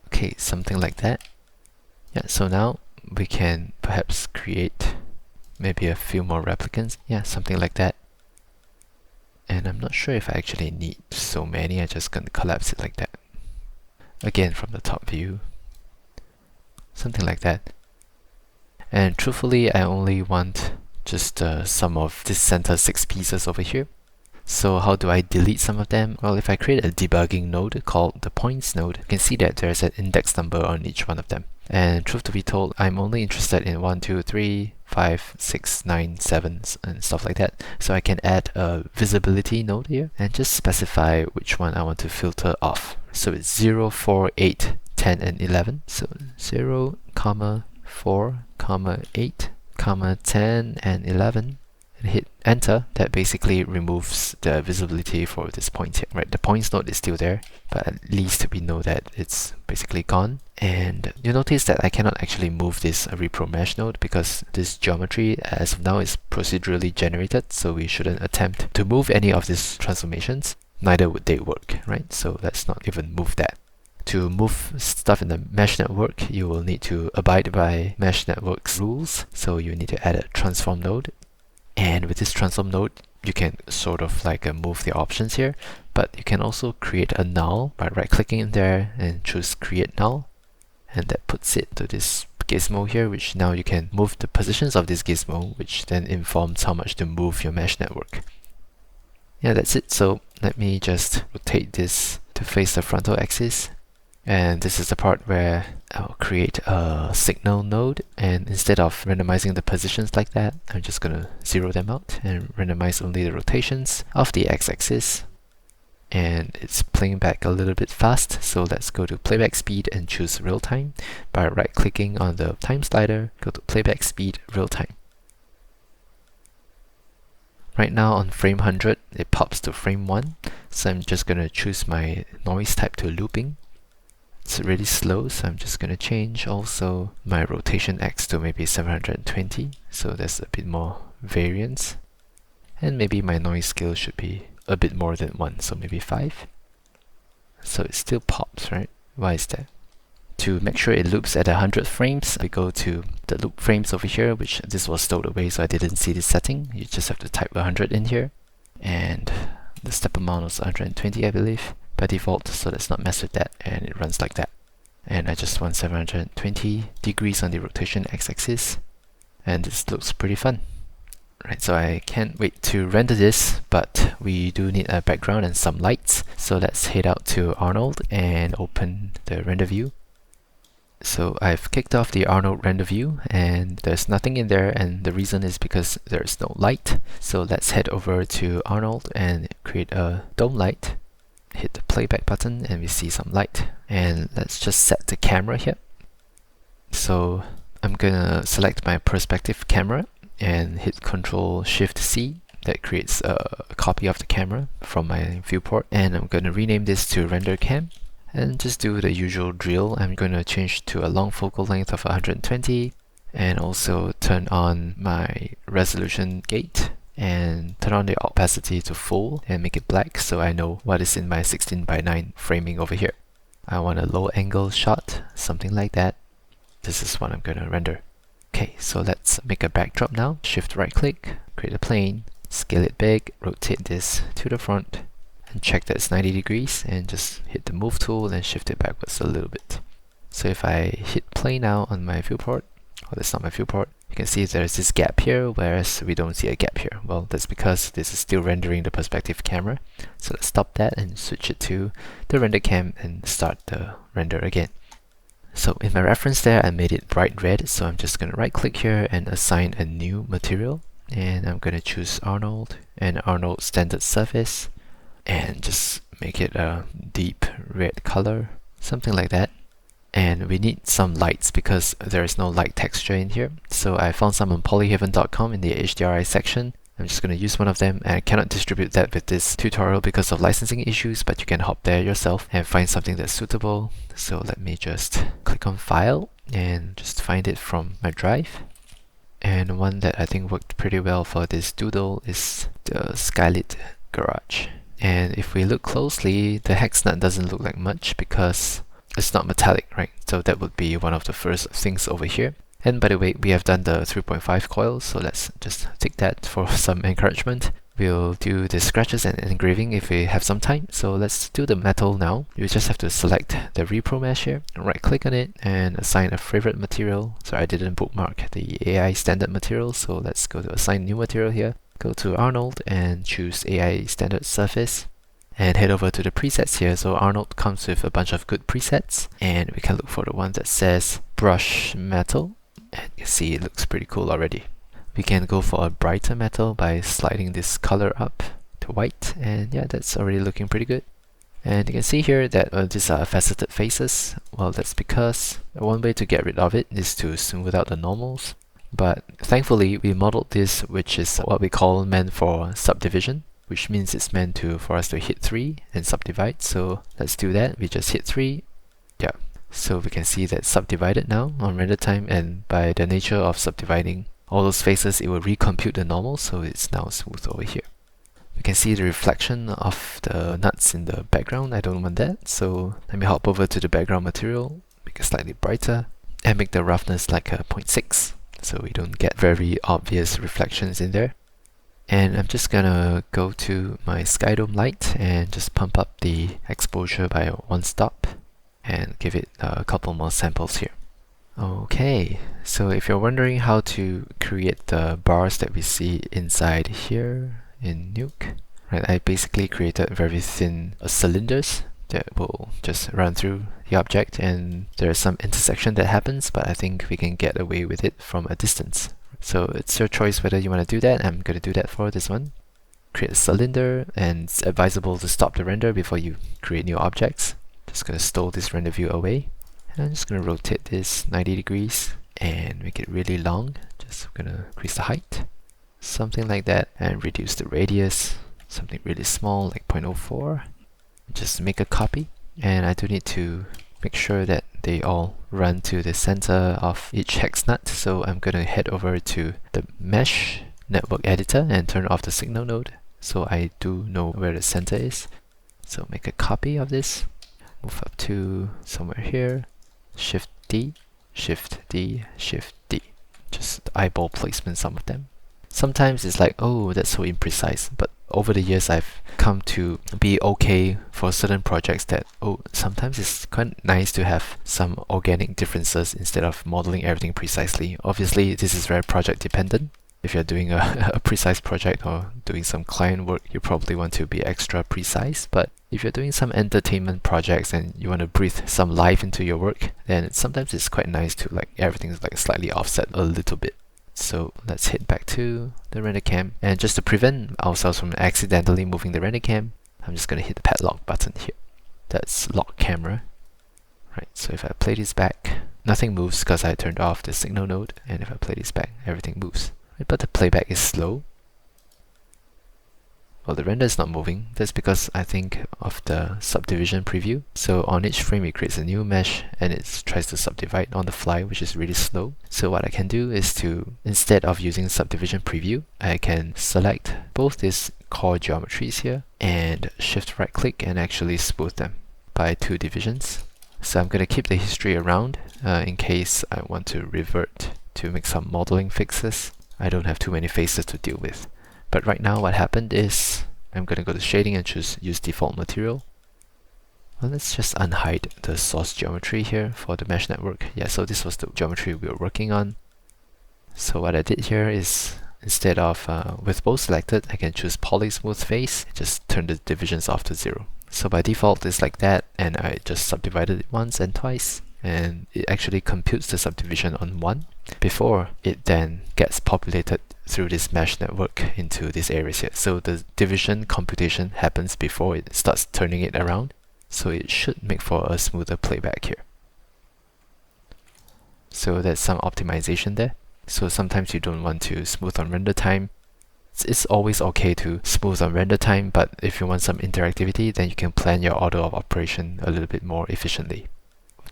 Okay, something like that. Yeah, so now we can perhaps create maybe a few more replicants. Yeah, something like that. And I'm not sure if I actually need so many. I'm just gonna collapse it like that. Again, from the top view. Something like that. And truthfully, I only want just some of this center 6 pieces over here. So how do I delete some of them? Well, if I create a debugging node called the points node, you can see that there's an index number on each one of them. And truth to be told, I'm only interested in 1, 2, 3, 5, 6, 9, 7, and stuff like that. So I can add a visibility node here and just specify which one I want to filter off. So it's 0, 4, 8, 10, and 11. So 0, 4, 8, 10, and 11. And hit enter. That basically removes the visibility for this point here, right? The points node is still there, but at least we know that it's basically gone. And you notice that I cannot actually move this repro mesh node because this geometry as of now is procedurally generated, so we shouldn't attempt to move any of these transformations. Neither would they work, right? So let's not even move that. To move stuff in the mesh network, you will need to abide by mesh network's rules. So you need to add a transform node. And with this transform node, you can sort of like move the options here, but you can also create a null by right-clicking in there and choose create null. And that puts it to this gizmo here, which now you can move the positions of this gizmo, which then informs how much to move your mesh network. Yeah, that's it. So let me just rotate this to face the frontal axis. And this is the part where I'll create a signal node, and instead of randomizing the positions like that, I'm just gonna zero them out and randomize only the rotations of the x-axis. And it's playing back a little bit fast, so let's go to playback speed and choose real time. By right clicking on the time slider, go to playback speed real time. Right now on frame 100, it pops to frame 1, so I'm just gonna choose my noise type to looping. It's really slow, so I'm just going to change also my rotation X to maybe 720, so there's a bit more variance. And maybe my noise scale should be a bit more than 1, so maybe 5. So it still pops, right? Why is that? To make sure it loops at 100 frames, we go to the loop frames over here, which this was stored away, so I didn't see this setting. You just have to type 100 in here. And the step amount was 120, I believe, by default, so let's not mess with that, and it runs like that. And I just want 720 degrees on the rotation x-axis, and this looks pretty fun. Right, so I can't wait to render this, but we do need a background and some lights. So let's head out to Arnold and open the render view. So I've kicked off the Arnold render view, and there's nothing in there, and the reason is because there's no light. So let's head over to Arnold and create a dome light. Hit the playback button and we see some light, and let's just set the camera here. So I'm gonna select my perspective camera and hit Ctrl Shift C. That creates a copy of the camera from my viewport, and I'm gonna rename this to render cam and just do the usual drill. I'm gonna change to a long focal length of 120 and also turn on my resolution gate and turn on the opacity to full and make it black so I know what is in my 16:9 framing over here. I want a low angle shot, something like that. This is what I'm gonna render. Okay, so let's make a backdrop now. Shift right click, create a plane, scale it big, rotate this to the front, and check that it's 90 degrees, and just hit the move tool and shift it backwards a little bit. So if I hit play now on my viewport, oh, that's not my viewport, you can see there's this gap here, whereas we don't see a gap here. Well, that's because this is still rendering the perspective camera. So let's stop that and switch it to the render cam and start the render again. So in my reference there, I made it bright red, so I'm just going to right click here and assign a new material. And I'm going to choose Arnold and Arnold standard surface and just make it a deep red color, something like that. And we need some lights because there is no light texture in here. So I found some on polyhaven.com in the HDRI section. I'm just going to use one of them, and I cannot distribute that with this tutorial because of licensing issues, but you can hop there yourself and find something that's suitable. So let me just click on File and just find it from my drive. And one that I think worked pretty well for this doodle is the skylit garage. And if we look closely, the Hex Nut doesn't look like much because it's not metallic, right? So that would be one of the first things over here. And by the way, we have done the 3.5 coil, so let's just take that for some encouragement. We'll do the scratches and engraving if we have some time. So let's do the metal now. You just have to select the repro mesh here, right click on it and assign a favorite material. So I didn't bookmark the AI standard material, so let's go to assign new material here. go to Arnold and choose AI Standard Surface and head over to the presets here. So Arnold comes with a bunch of good presets, and we can look for the one that says brush metal, and you see it looks pretty cool already. We can go for a brighter metal by sliding this color up to white, and yeah, that's already looking pretty good. And you can see here that these are faceted faces. Well, that's because one way to get rid of it is to smooth out the normals. But thankfully, we modeled this, which is what we call meant for subdivision, which means it's meant for us to hit 3 and subdivide. So let's do that. We just hit 3. Yeah. So we can see that subdivided now on render time, and by the nature of subdividing all those faces, it will recompute the normal, so it's now smooth over here. We can see the reflection of the nuts in the background. I don't want that, so let me hop over to the background material, make it slightly brighter, and make the roughness like a 0.6, so we don't get very obvious reflections in there. And I'm just gonna go to my skydome light and just pump up the exposure by 1 stop and give it a couple more samples here. Okay, so if you're wondering how to create the bars that we see inside here in Nuke, right, I basically created very thin cylinders that will just run through the object, and there's some intersection that happens, but I think we can get away with it from a distance. So it's your choice whether you want to do that. I'm going to do that for this one. Create a cylinder, and it's advisable to stop the render before you create new objects. Just going to stow this render view away. And I'm just going to rotate this 90 degrees and make it really long. Just going to increase the height, something like that, and reduce the radius, something really small like 0.04. Just make a copy, and I do need to make sure that they all run to the center of each hex nut. So I'm going to head over to the mesh network editor and turn off the signal node, so I do know where the center is. So make a copy of this, move up to somewhere here, Shift D, Shift D, Shift D. Just eyeball placement some of them. Sometimes it's like, oh, that's so imprecise, but over the years I've come to be okay for certain projects that, oh, sometimes it's quite nice to have some organic differences instead of modeling everything precisely. Obviously, this is very project dependent. If you're doing a precise project or doing some client work, you probably want to be extra precise. But if you're doing some entertainment projects and you want to breathe some life into your work, then sometimes it's quite nice to like everything is like slightly offset a little bit. So let's head back to the render cam, and just to prevent ourselves from accidentally moving the render cam, I'm just going to hit the padlock button here. That's lock camera. Right, so if I play this back, nothing moves because I turned off the signal node, and if I play this back, everything moves. But the playback is slow. Well, the render is not moving. That's because I think of the subdivision preview. So on each frame it creates a new mesh and it tries to subdivide on the fly, which is really slow. So what I can do is to, instead of using subdivision preview, I can select both these core geometries here and shift right click and actually smooth them by 2 divisions. So I'm going to keep the history around in case I want to revert to make some modeling fixes. I don't have too many faces to deal with. But right now what happened is I'm going to go to shading and choose use default material. Well, let's just unhide the source geometry here for the mesh network. Yeah, so this was the geometry we were working on. So what I did here is, instead of with both selected, I can choose poly smooth face, just turn the divisions off to 0. So by default it's like that, and I just subdivided it once and twice, and it actually computes the subdivision on 1 before it then gets populated through this mesh network into these areas here. So the division computation happens before it starts turning it around, so it should make for a smoother playback here. So there's some optimization there. So sometimes you don't want to smooth on render time. It's always okay to smooth on render time, but if you want some interactivity, then you can plan your order of operation a little bit more efficiently.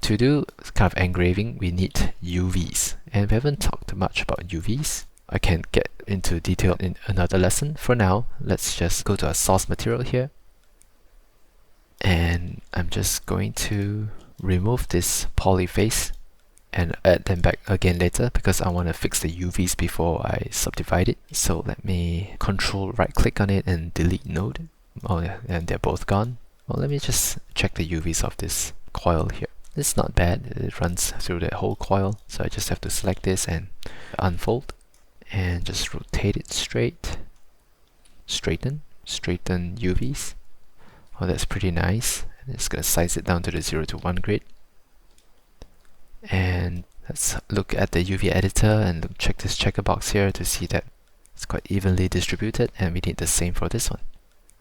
To do kind of engraving, we need UVs, and we haven't talked much about UVs. I can get into detail in another lesson. For now, let's just go to our source material here, and I'm just going to remove this poly face and add them back again later because I want to fix the UVs before I subdivide it. So let me control right click on it and delete node. Oh yeah, and they're both gone. Well, let me just check the UVs of this coil here. It's not bad, it runs through the whole coil, so I just have to select this and unfold and just rotate it straight. straighten UVs. Oh, that's pretty nice. I'm just gonna size it down to the 0 to 1 grid. And let's look at the UV editor and check this checker box here to see that it's quite evenly distributed, and we need the same for this one.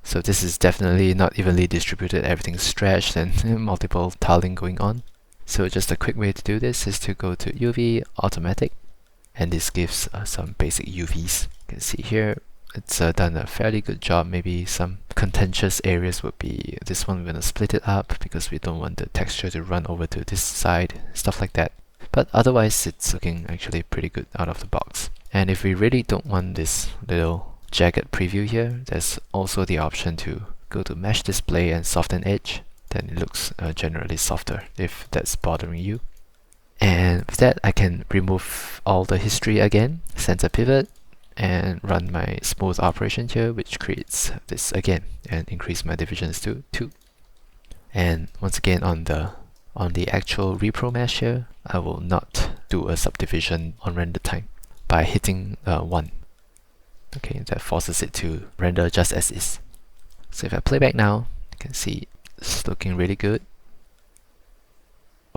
So this is definitely not evenly distributed, everything's stretched and multiple tiling going on. So just a quick way to do this is to go to UV automatic, and this gives some basic UVs. You can see here it's done a fairly good job. Maybe some contentious areas would be this one. We're going to split it up because we don't want the texture to run over to this side, stuff like that. But otherwise it's looking actually pretty good out of the box. And if we really don't want this little jagged preview here, there's also the option to go to mesh display and soften edge. Then it looks generally softer if that's bothering you. And with that, I can remove all the history again, center pivot, and run my smooth operation here, which creates this again and increase my divisions to 2. And once again on the actual repro mesh here, I will not do a subdivision on render time by hitting 1. Okay, that forces it to render just as is. So if I play back now, you can see it's looking really good.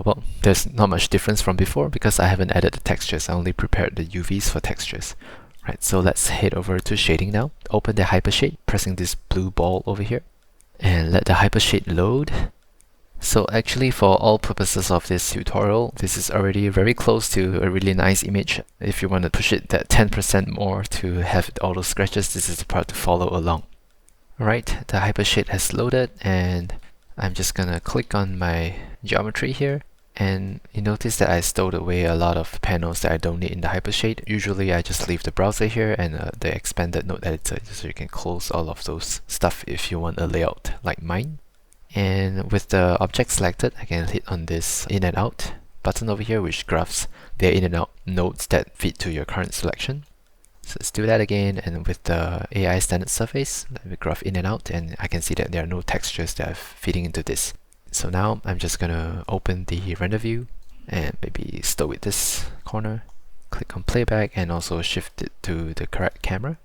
Well, there's not much difference from before because I haven't added the textures. I only prepared the UVs for textures. Right, so let's head over to shading now. Open the hypershade, pressing this blue ball over here, and let the hypershade load. So actually, for all purposes of this tutorial, this is already very close to a really nice image. If you want to push it that 10% more to have all those scratches, this is the part to follow along. Alright, the hypershade has loaded, and I'm just gonna click on my geometry here. And you notice that I stowed away a lot of panels that I don't need in the hypershade. Usually I just leave the browser here and the expanded node editor, so you can close all of those stuff if you want a layout like mine. And with the object selected, I can hit on this in and out button over here, which graphs the in and out nodes that fit to your current selection. So let's do that again, and with the AI standard surface, let me graph in and out, and I can see that there are no textures that are fitting into this. So now I'm just gonna open the render view and maybe stow it this corner, click on playback, and also shift it to the correct camera.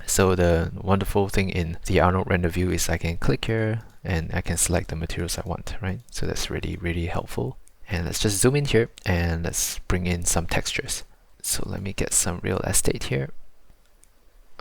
So the wonderful thing in the Arnold render view is I can click here and I can select the materials I want, right? So that's really helpful. And let's just zoom in here and let's bring in some textures. So let me get some real estate here.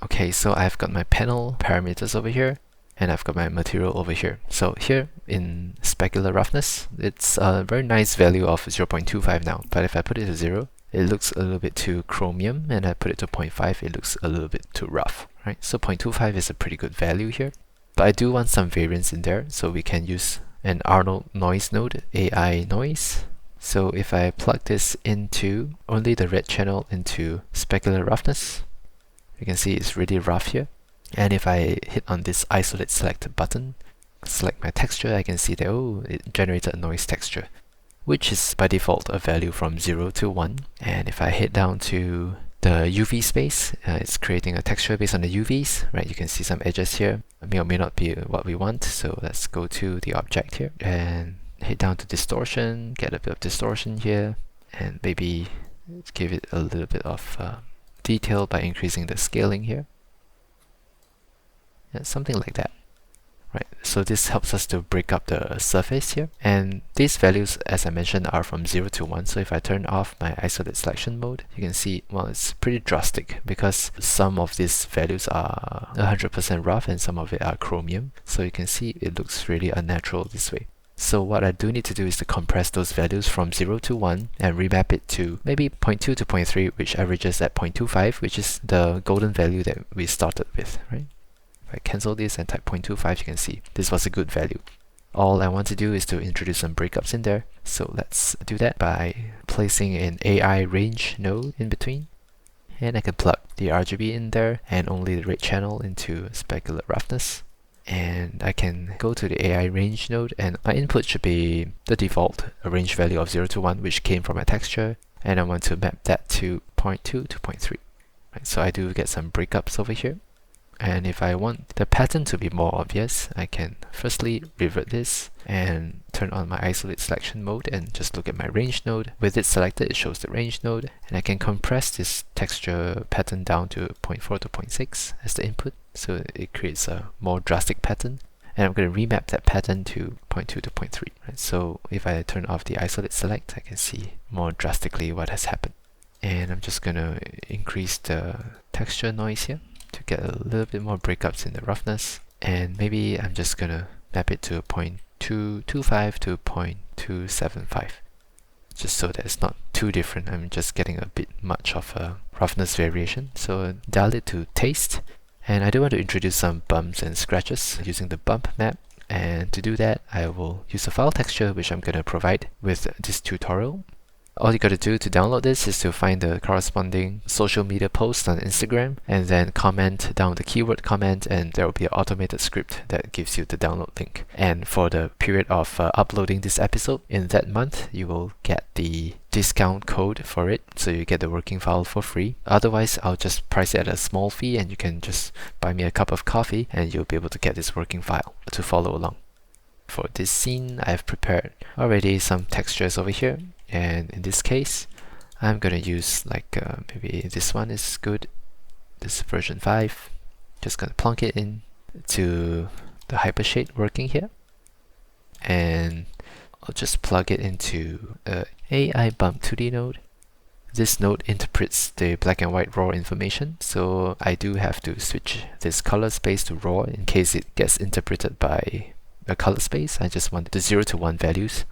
Okay, so I've got my panel parameters over here, and I've got my material over here. So here in specular roughness, it's a very nice value of 0.25 now, but if I put it to 0, it looks a little bit too chromium, and I put it to 0.5, it looks a little bit too rough, right? So 0.25 is a pretty good value here, but I do want some variance in there, so we can use an Arnold noise node, AI noise. So if I plug this into only the red channel into specular roughness, you can see it's really rough here. And if I hit on this isolate select button, select my texture, I can see that, oh, it generated a noise texture, which is by default a value from 0 to 1. And if I head down to the UV space, it's creating a texture based on the UVs, right? You can see some edges here. It may or may not be what we want. So let's go to the object here and head down to distortion, get a bit of distortion here, and maybe give it a little bit of detail by increasing the scaling here. Yeah, something like that. Right, so this helps us to break up the surface here. And these values, as I mentioned, are from 0 to 1. So if I turn off my isolate selection mode, you can see, well, it's pretty drastic because some of these values are 100% rough and some of it are chromium. So you can see it looks really unnatural this way. So what I do need to do is to compress those values from 0 to 1 and remap it to maybe 0.2 to 0.3, which averages at 0.25, which is the golden value that we started with, right? If I cancel this and type 0.25, you can see this was a good value. All I want to do is to introduce some breakups in there. So let's do that by placing an AI range node in between. And I can plug the RGB in there and only the red channel into specular roughness. And I can go to the AI range node, and my input should be the default, a range value of 0 to 1, which came from my texture. And I want to map that to 0.2 to 0.3. Right, so I do get some breakups over here. And if I want the pattern to be more obvious, I can firstly revert this and turn on my isolate selection mode and just look at my range node. With it selected, it shows the range node, and I can compress this texture pattern down to 0.4 to 0.6 as the input, so it creates a more drastic pattern. And I'm going to remap that pattern to 0.2 to 0.3. Right? So if I turn off the isolate select, I can see more drastically what has happened. And I'm just going to increase the texture noise here to get a little bit more breakups in the roughness. And maybe I'm just going to map it to 0.225 to 0.275. Just so that it's not too different. I'm just getting a bit much of a roughness variation. So dial it to taste. And I do want to introduce some bumps and scratches using the bump map. And to do that, I will use a file texture which I'm going to provide with this tutorial. All you got to do to download this is to find the corresponding social media post on Instagram and then comment down the keyword comment, and there will be an automated script that gives you the download link. And for the period of uploading this episode in that month, you will get the discount code for it, so you get the working file for free. Otherwise, I'll just price it at a small fee and you can just buy me a cup of coffee and you'll be able to get this working file to follow along. For this scene, I've prepared already some textures over here. And in this case, I'm gonna use like maybe this one is good, this version 5. Just gonna plunk it in to the hypershade working here, and I'll just plug it into a AI bump 2D node. This node interprets the black and white raw information, so I do have to switch this color space to raw in case it gets interpreted by a color space. I just want the 0 to 1 values.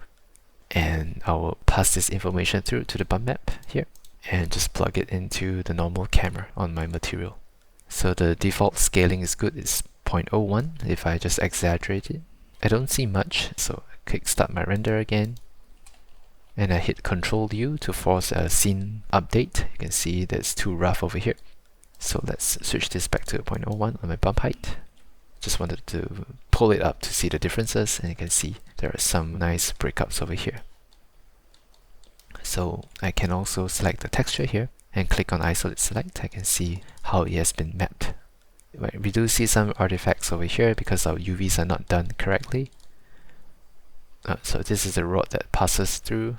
And I will pass this information through to the bump map here and just plug it into the normal camera on my material. So the default scaling is good, it's 0.01. If I just exaggerate it, I don't see much, so I click start my render again and I hit Ctrl U to force a scene update. You can see that it's too rough over here, so let's switch this back to 0.01 on my bump height. Just wanted to pull it up to see the differences, and you can see there are some nice breakups over here. So I can also select the texture here and click on isolate select. I can see how it has been mapped. We do see some artifacts over here because our UVs are not done correctly. So this is the rod that passes through,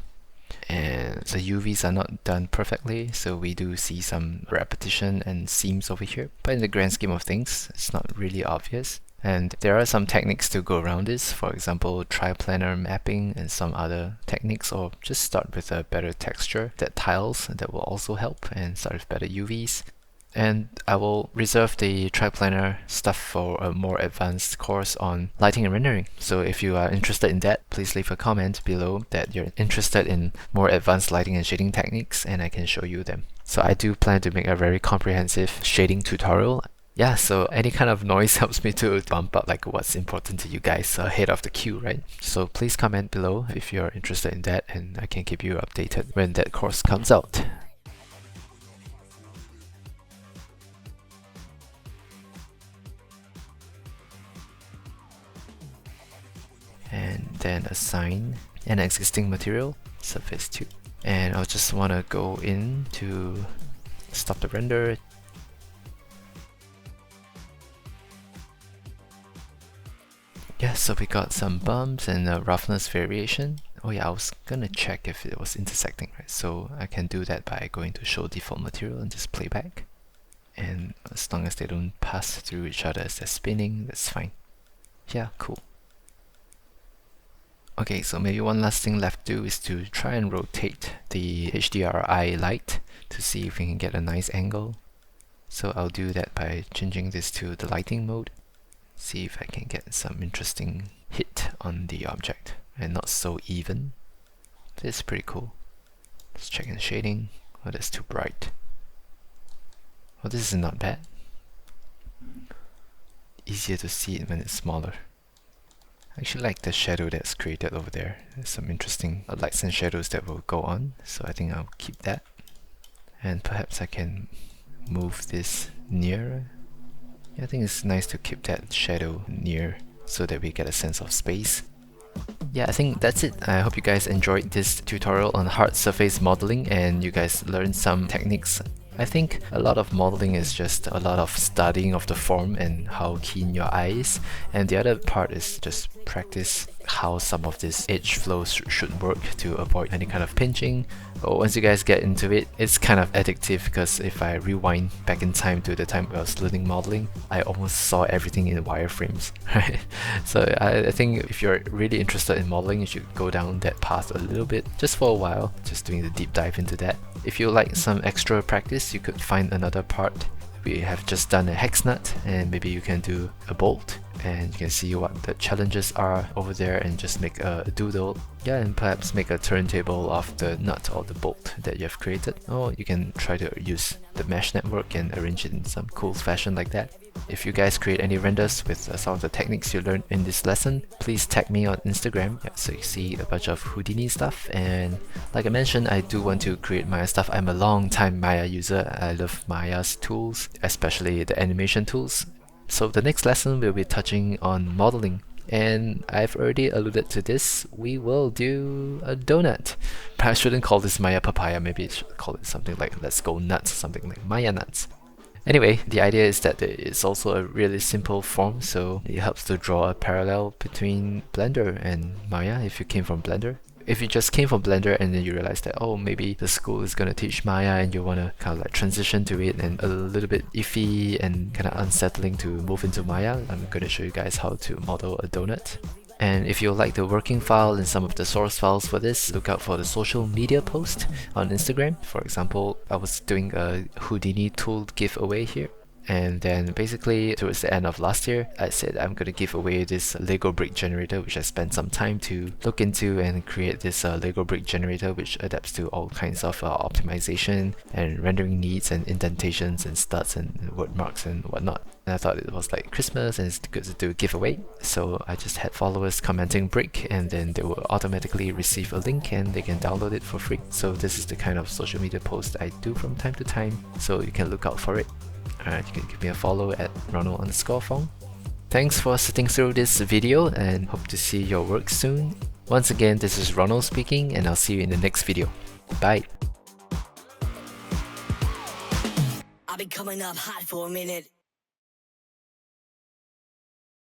and the UVs are not done perfectly, so we do see some repetition and seams over here, but in the grand scheme of things, it's not really obvious. And there are some techniques to go around this, for example triplanar mapping and some other techniques, or just start with a better texture that tiles, that will also help, and start with better UVs. And I will reserve the triplanar stuff for a more advanced course on lighting and rendering. So if you are interested in that, please leave a comment below that you're interested in more advanced lighting and shading techniques, and I can show you them. So I do plan to make a very comprehensive shading tutorial. Yeah, so any kind of noise helps me to bump up like what's important to you guys ahead of the queue, right? So please comment below if you're interested in that, and I can keep you updated when that course comes out. And then assign an existing material, surface 2. And I'll just want to go in to stop the render. Yeah, so we got some bumps and a roughness variation. Oh yeah, I was gonna check if it was intersecting, right? So I can do that by going to show default material and just play back. And as long as they don't pass through each other as they're spinning, that's fine. Yeah, cool. Okay, so maybe one last thing left to do is to try and rotate the HDRI light to see if we can get a nice angle. So I'll do that by changing this to the lighting mode. See if I can get some interesting hit on the object and not so even. This is pretty cool. Let's check in shading. Oh, that's too bright. Oh, this is not bad. Easier to see it when it's smaller. I actually like the shadow that's created over there. There's some interesting lights and shadows that will go on, so I think I'll keep that. And perhaps I can move this nearer. Yeah, I think it's nice to keep that shadow near so that we get a sense of space. Yeah, I think that's it. I hope you guys enjoyed this tutorial on hard surface modeling and you guys learned some techniques. I think a lot of modeling is just a lot of studying of the form and how keen your eye is, and the other part is just practice how some of these edge flows should work to avoid any kind of pinching. But once you guys get into it, it's kind of addictive, because if I rewind back in time to the time I was learning modeling, I almost saw everything in wireframes, right? So I think if you're really interested in modeling, you should go down that path a little bit, just for a while, just doing the deep dive into that. If you like some extra practice, you could find another part. We have just done a hex nut, and maybe you can do a bolt, and you can see what the challenges are over there and just make a doodle. Yeah, and perhaps make a turntable of the nut or the bolt that you have created. Or you can try to use the mesh network and arrange it in some cool fashion like that. If you guys create any renders with some of the techniques you learned in this lesson, please tag me on Instagram so you see a bunch of Houdini stuff. And like I mentioned, I do want to create Maya stuff. I'm a long time Maya user. I love Maya's tools, especially the animation tools. So the next lesson will be touching on modeling. And I've already alluded to this, we will do a donut. Perhaps I shouldn't call this Maya Papaya, maybe I should call it something like Let's Go Nuts, something like Maya Nuts. Anyway, the idea is that it's also a really simple form, so it helps to draw a parallel between Blender and Maya if you came from Blender. If you just came from Blender and then you realize that, oh, maybe the school is gonna teach Maya and you wanna kind of like transition to it, and a little bit iffy and kind of unsettling to move into Maya, I'm gonna show you guys how to model a donut. And if you like the working file and some of the source files for this, look out for the social media post on Instagram. For example, I was doing a Houdini tool giveaway here. And then basically towards the end of last year, I said I'm going to give away this Lego brick generator, which I spent some time to look into and create this Lego brick generator, which adapts to all kinds of optimization and rendering needs and indentations and studs and word marks and whatnot. And I thought it was like Christmas and it's good to do a giveaway. So I just had followers commenting brick, and then they will automatically receive a link and they can download it for free. So this is the kind of social media post I do from time to time, so you can look out for it. Alright, you can give me a follow at Ronald_Fong. Thanks for sitting through this video and hope to see your work soon. Once again, this is Ronald speaking, and I'll see you in the next video. Bye! I've been coming up hot for a minute.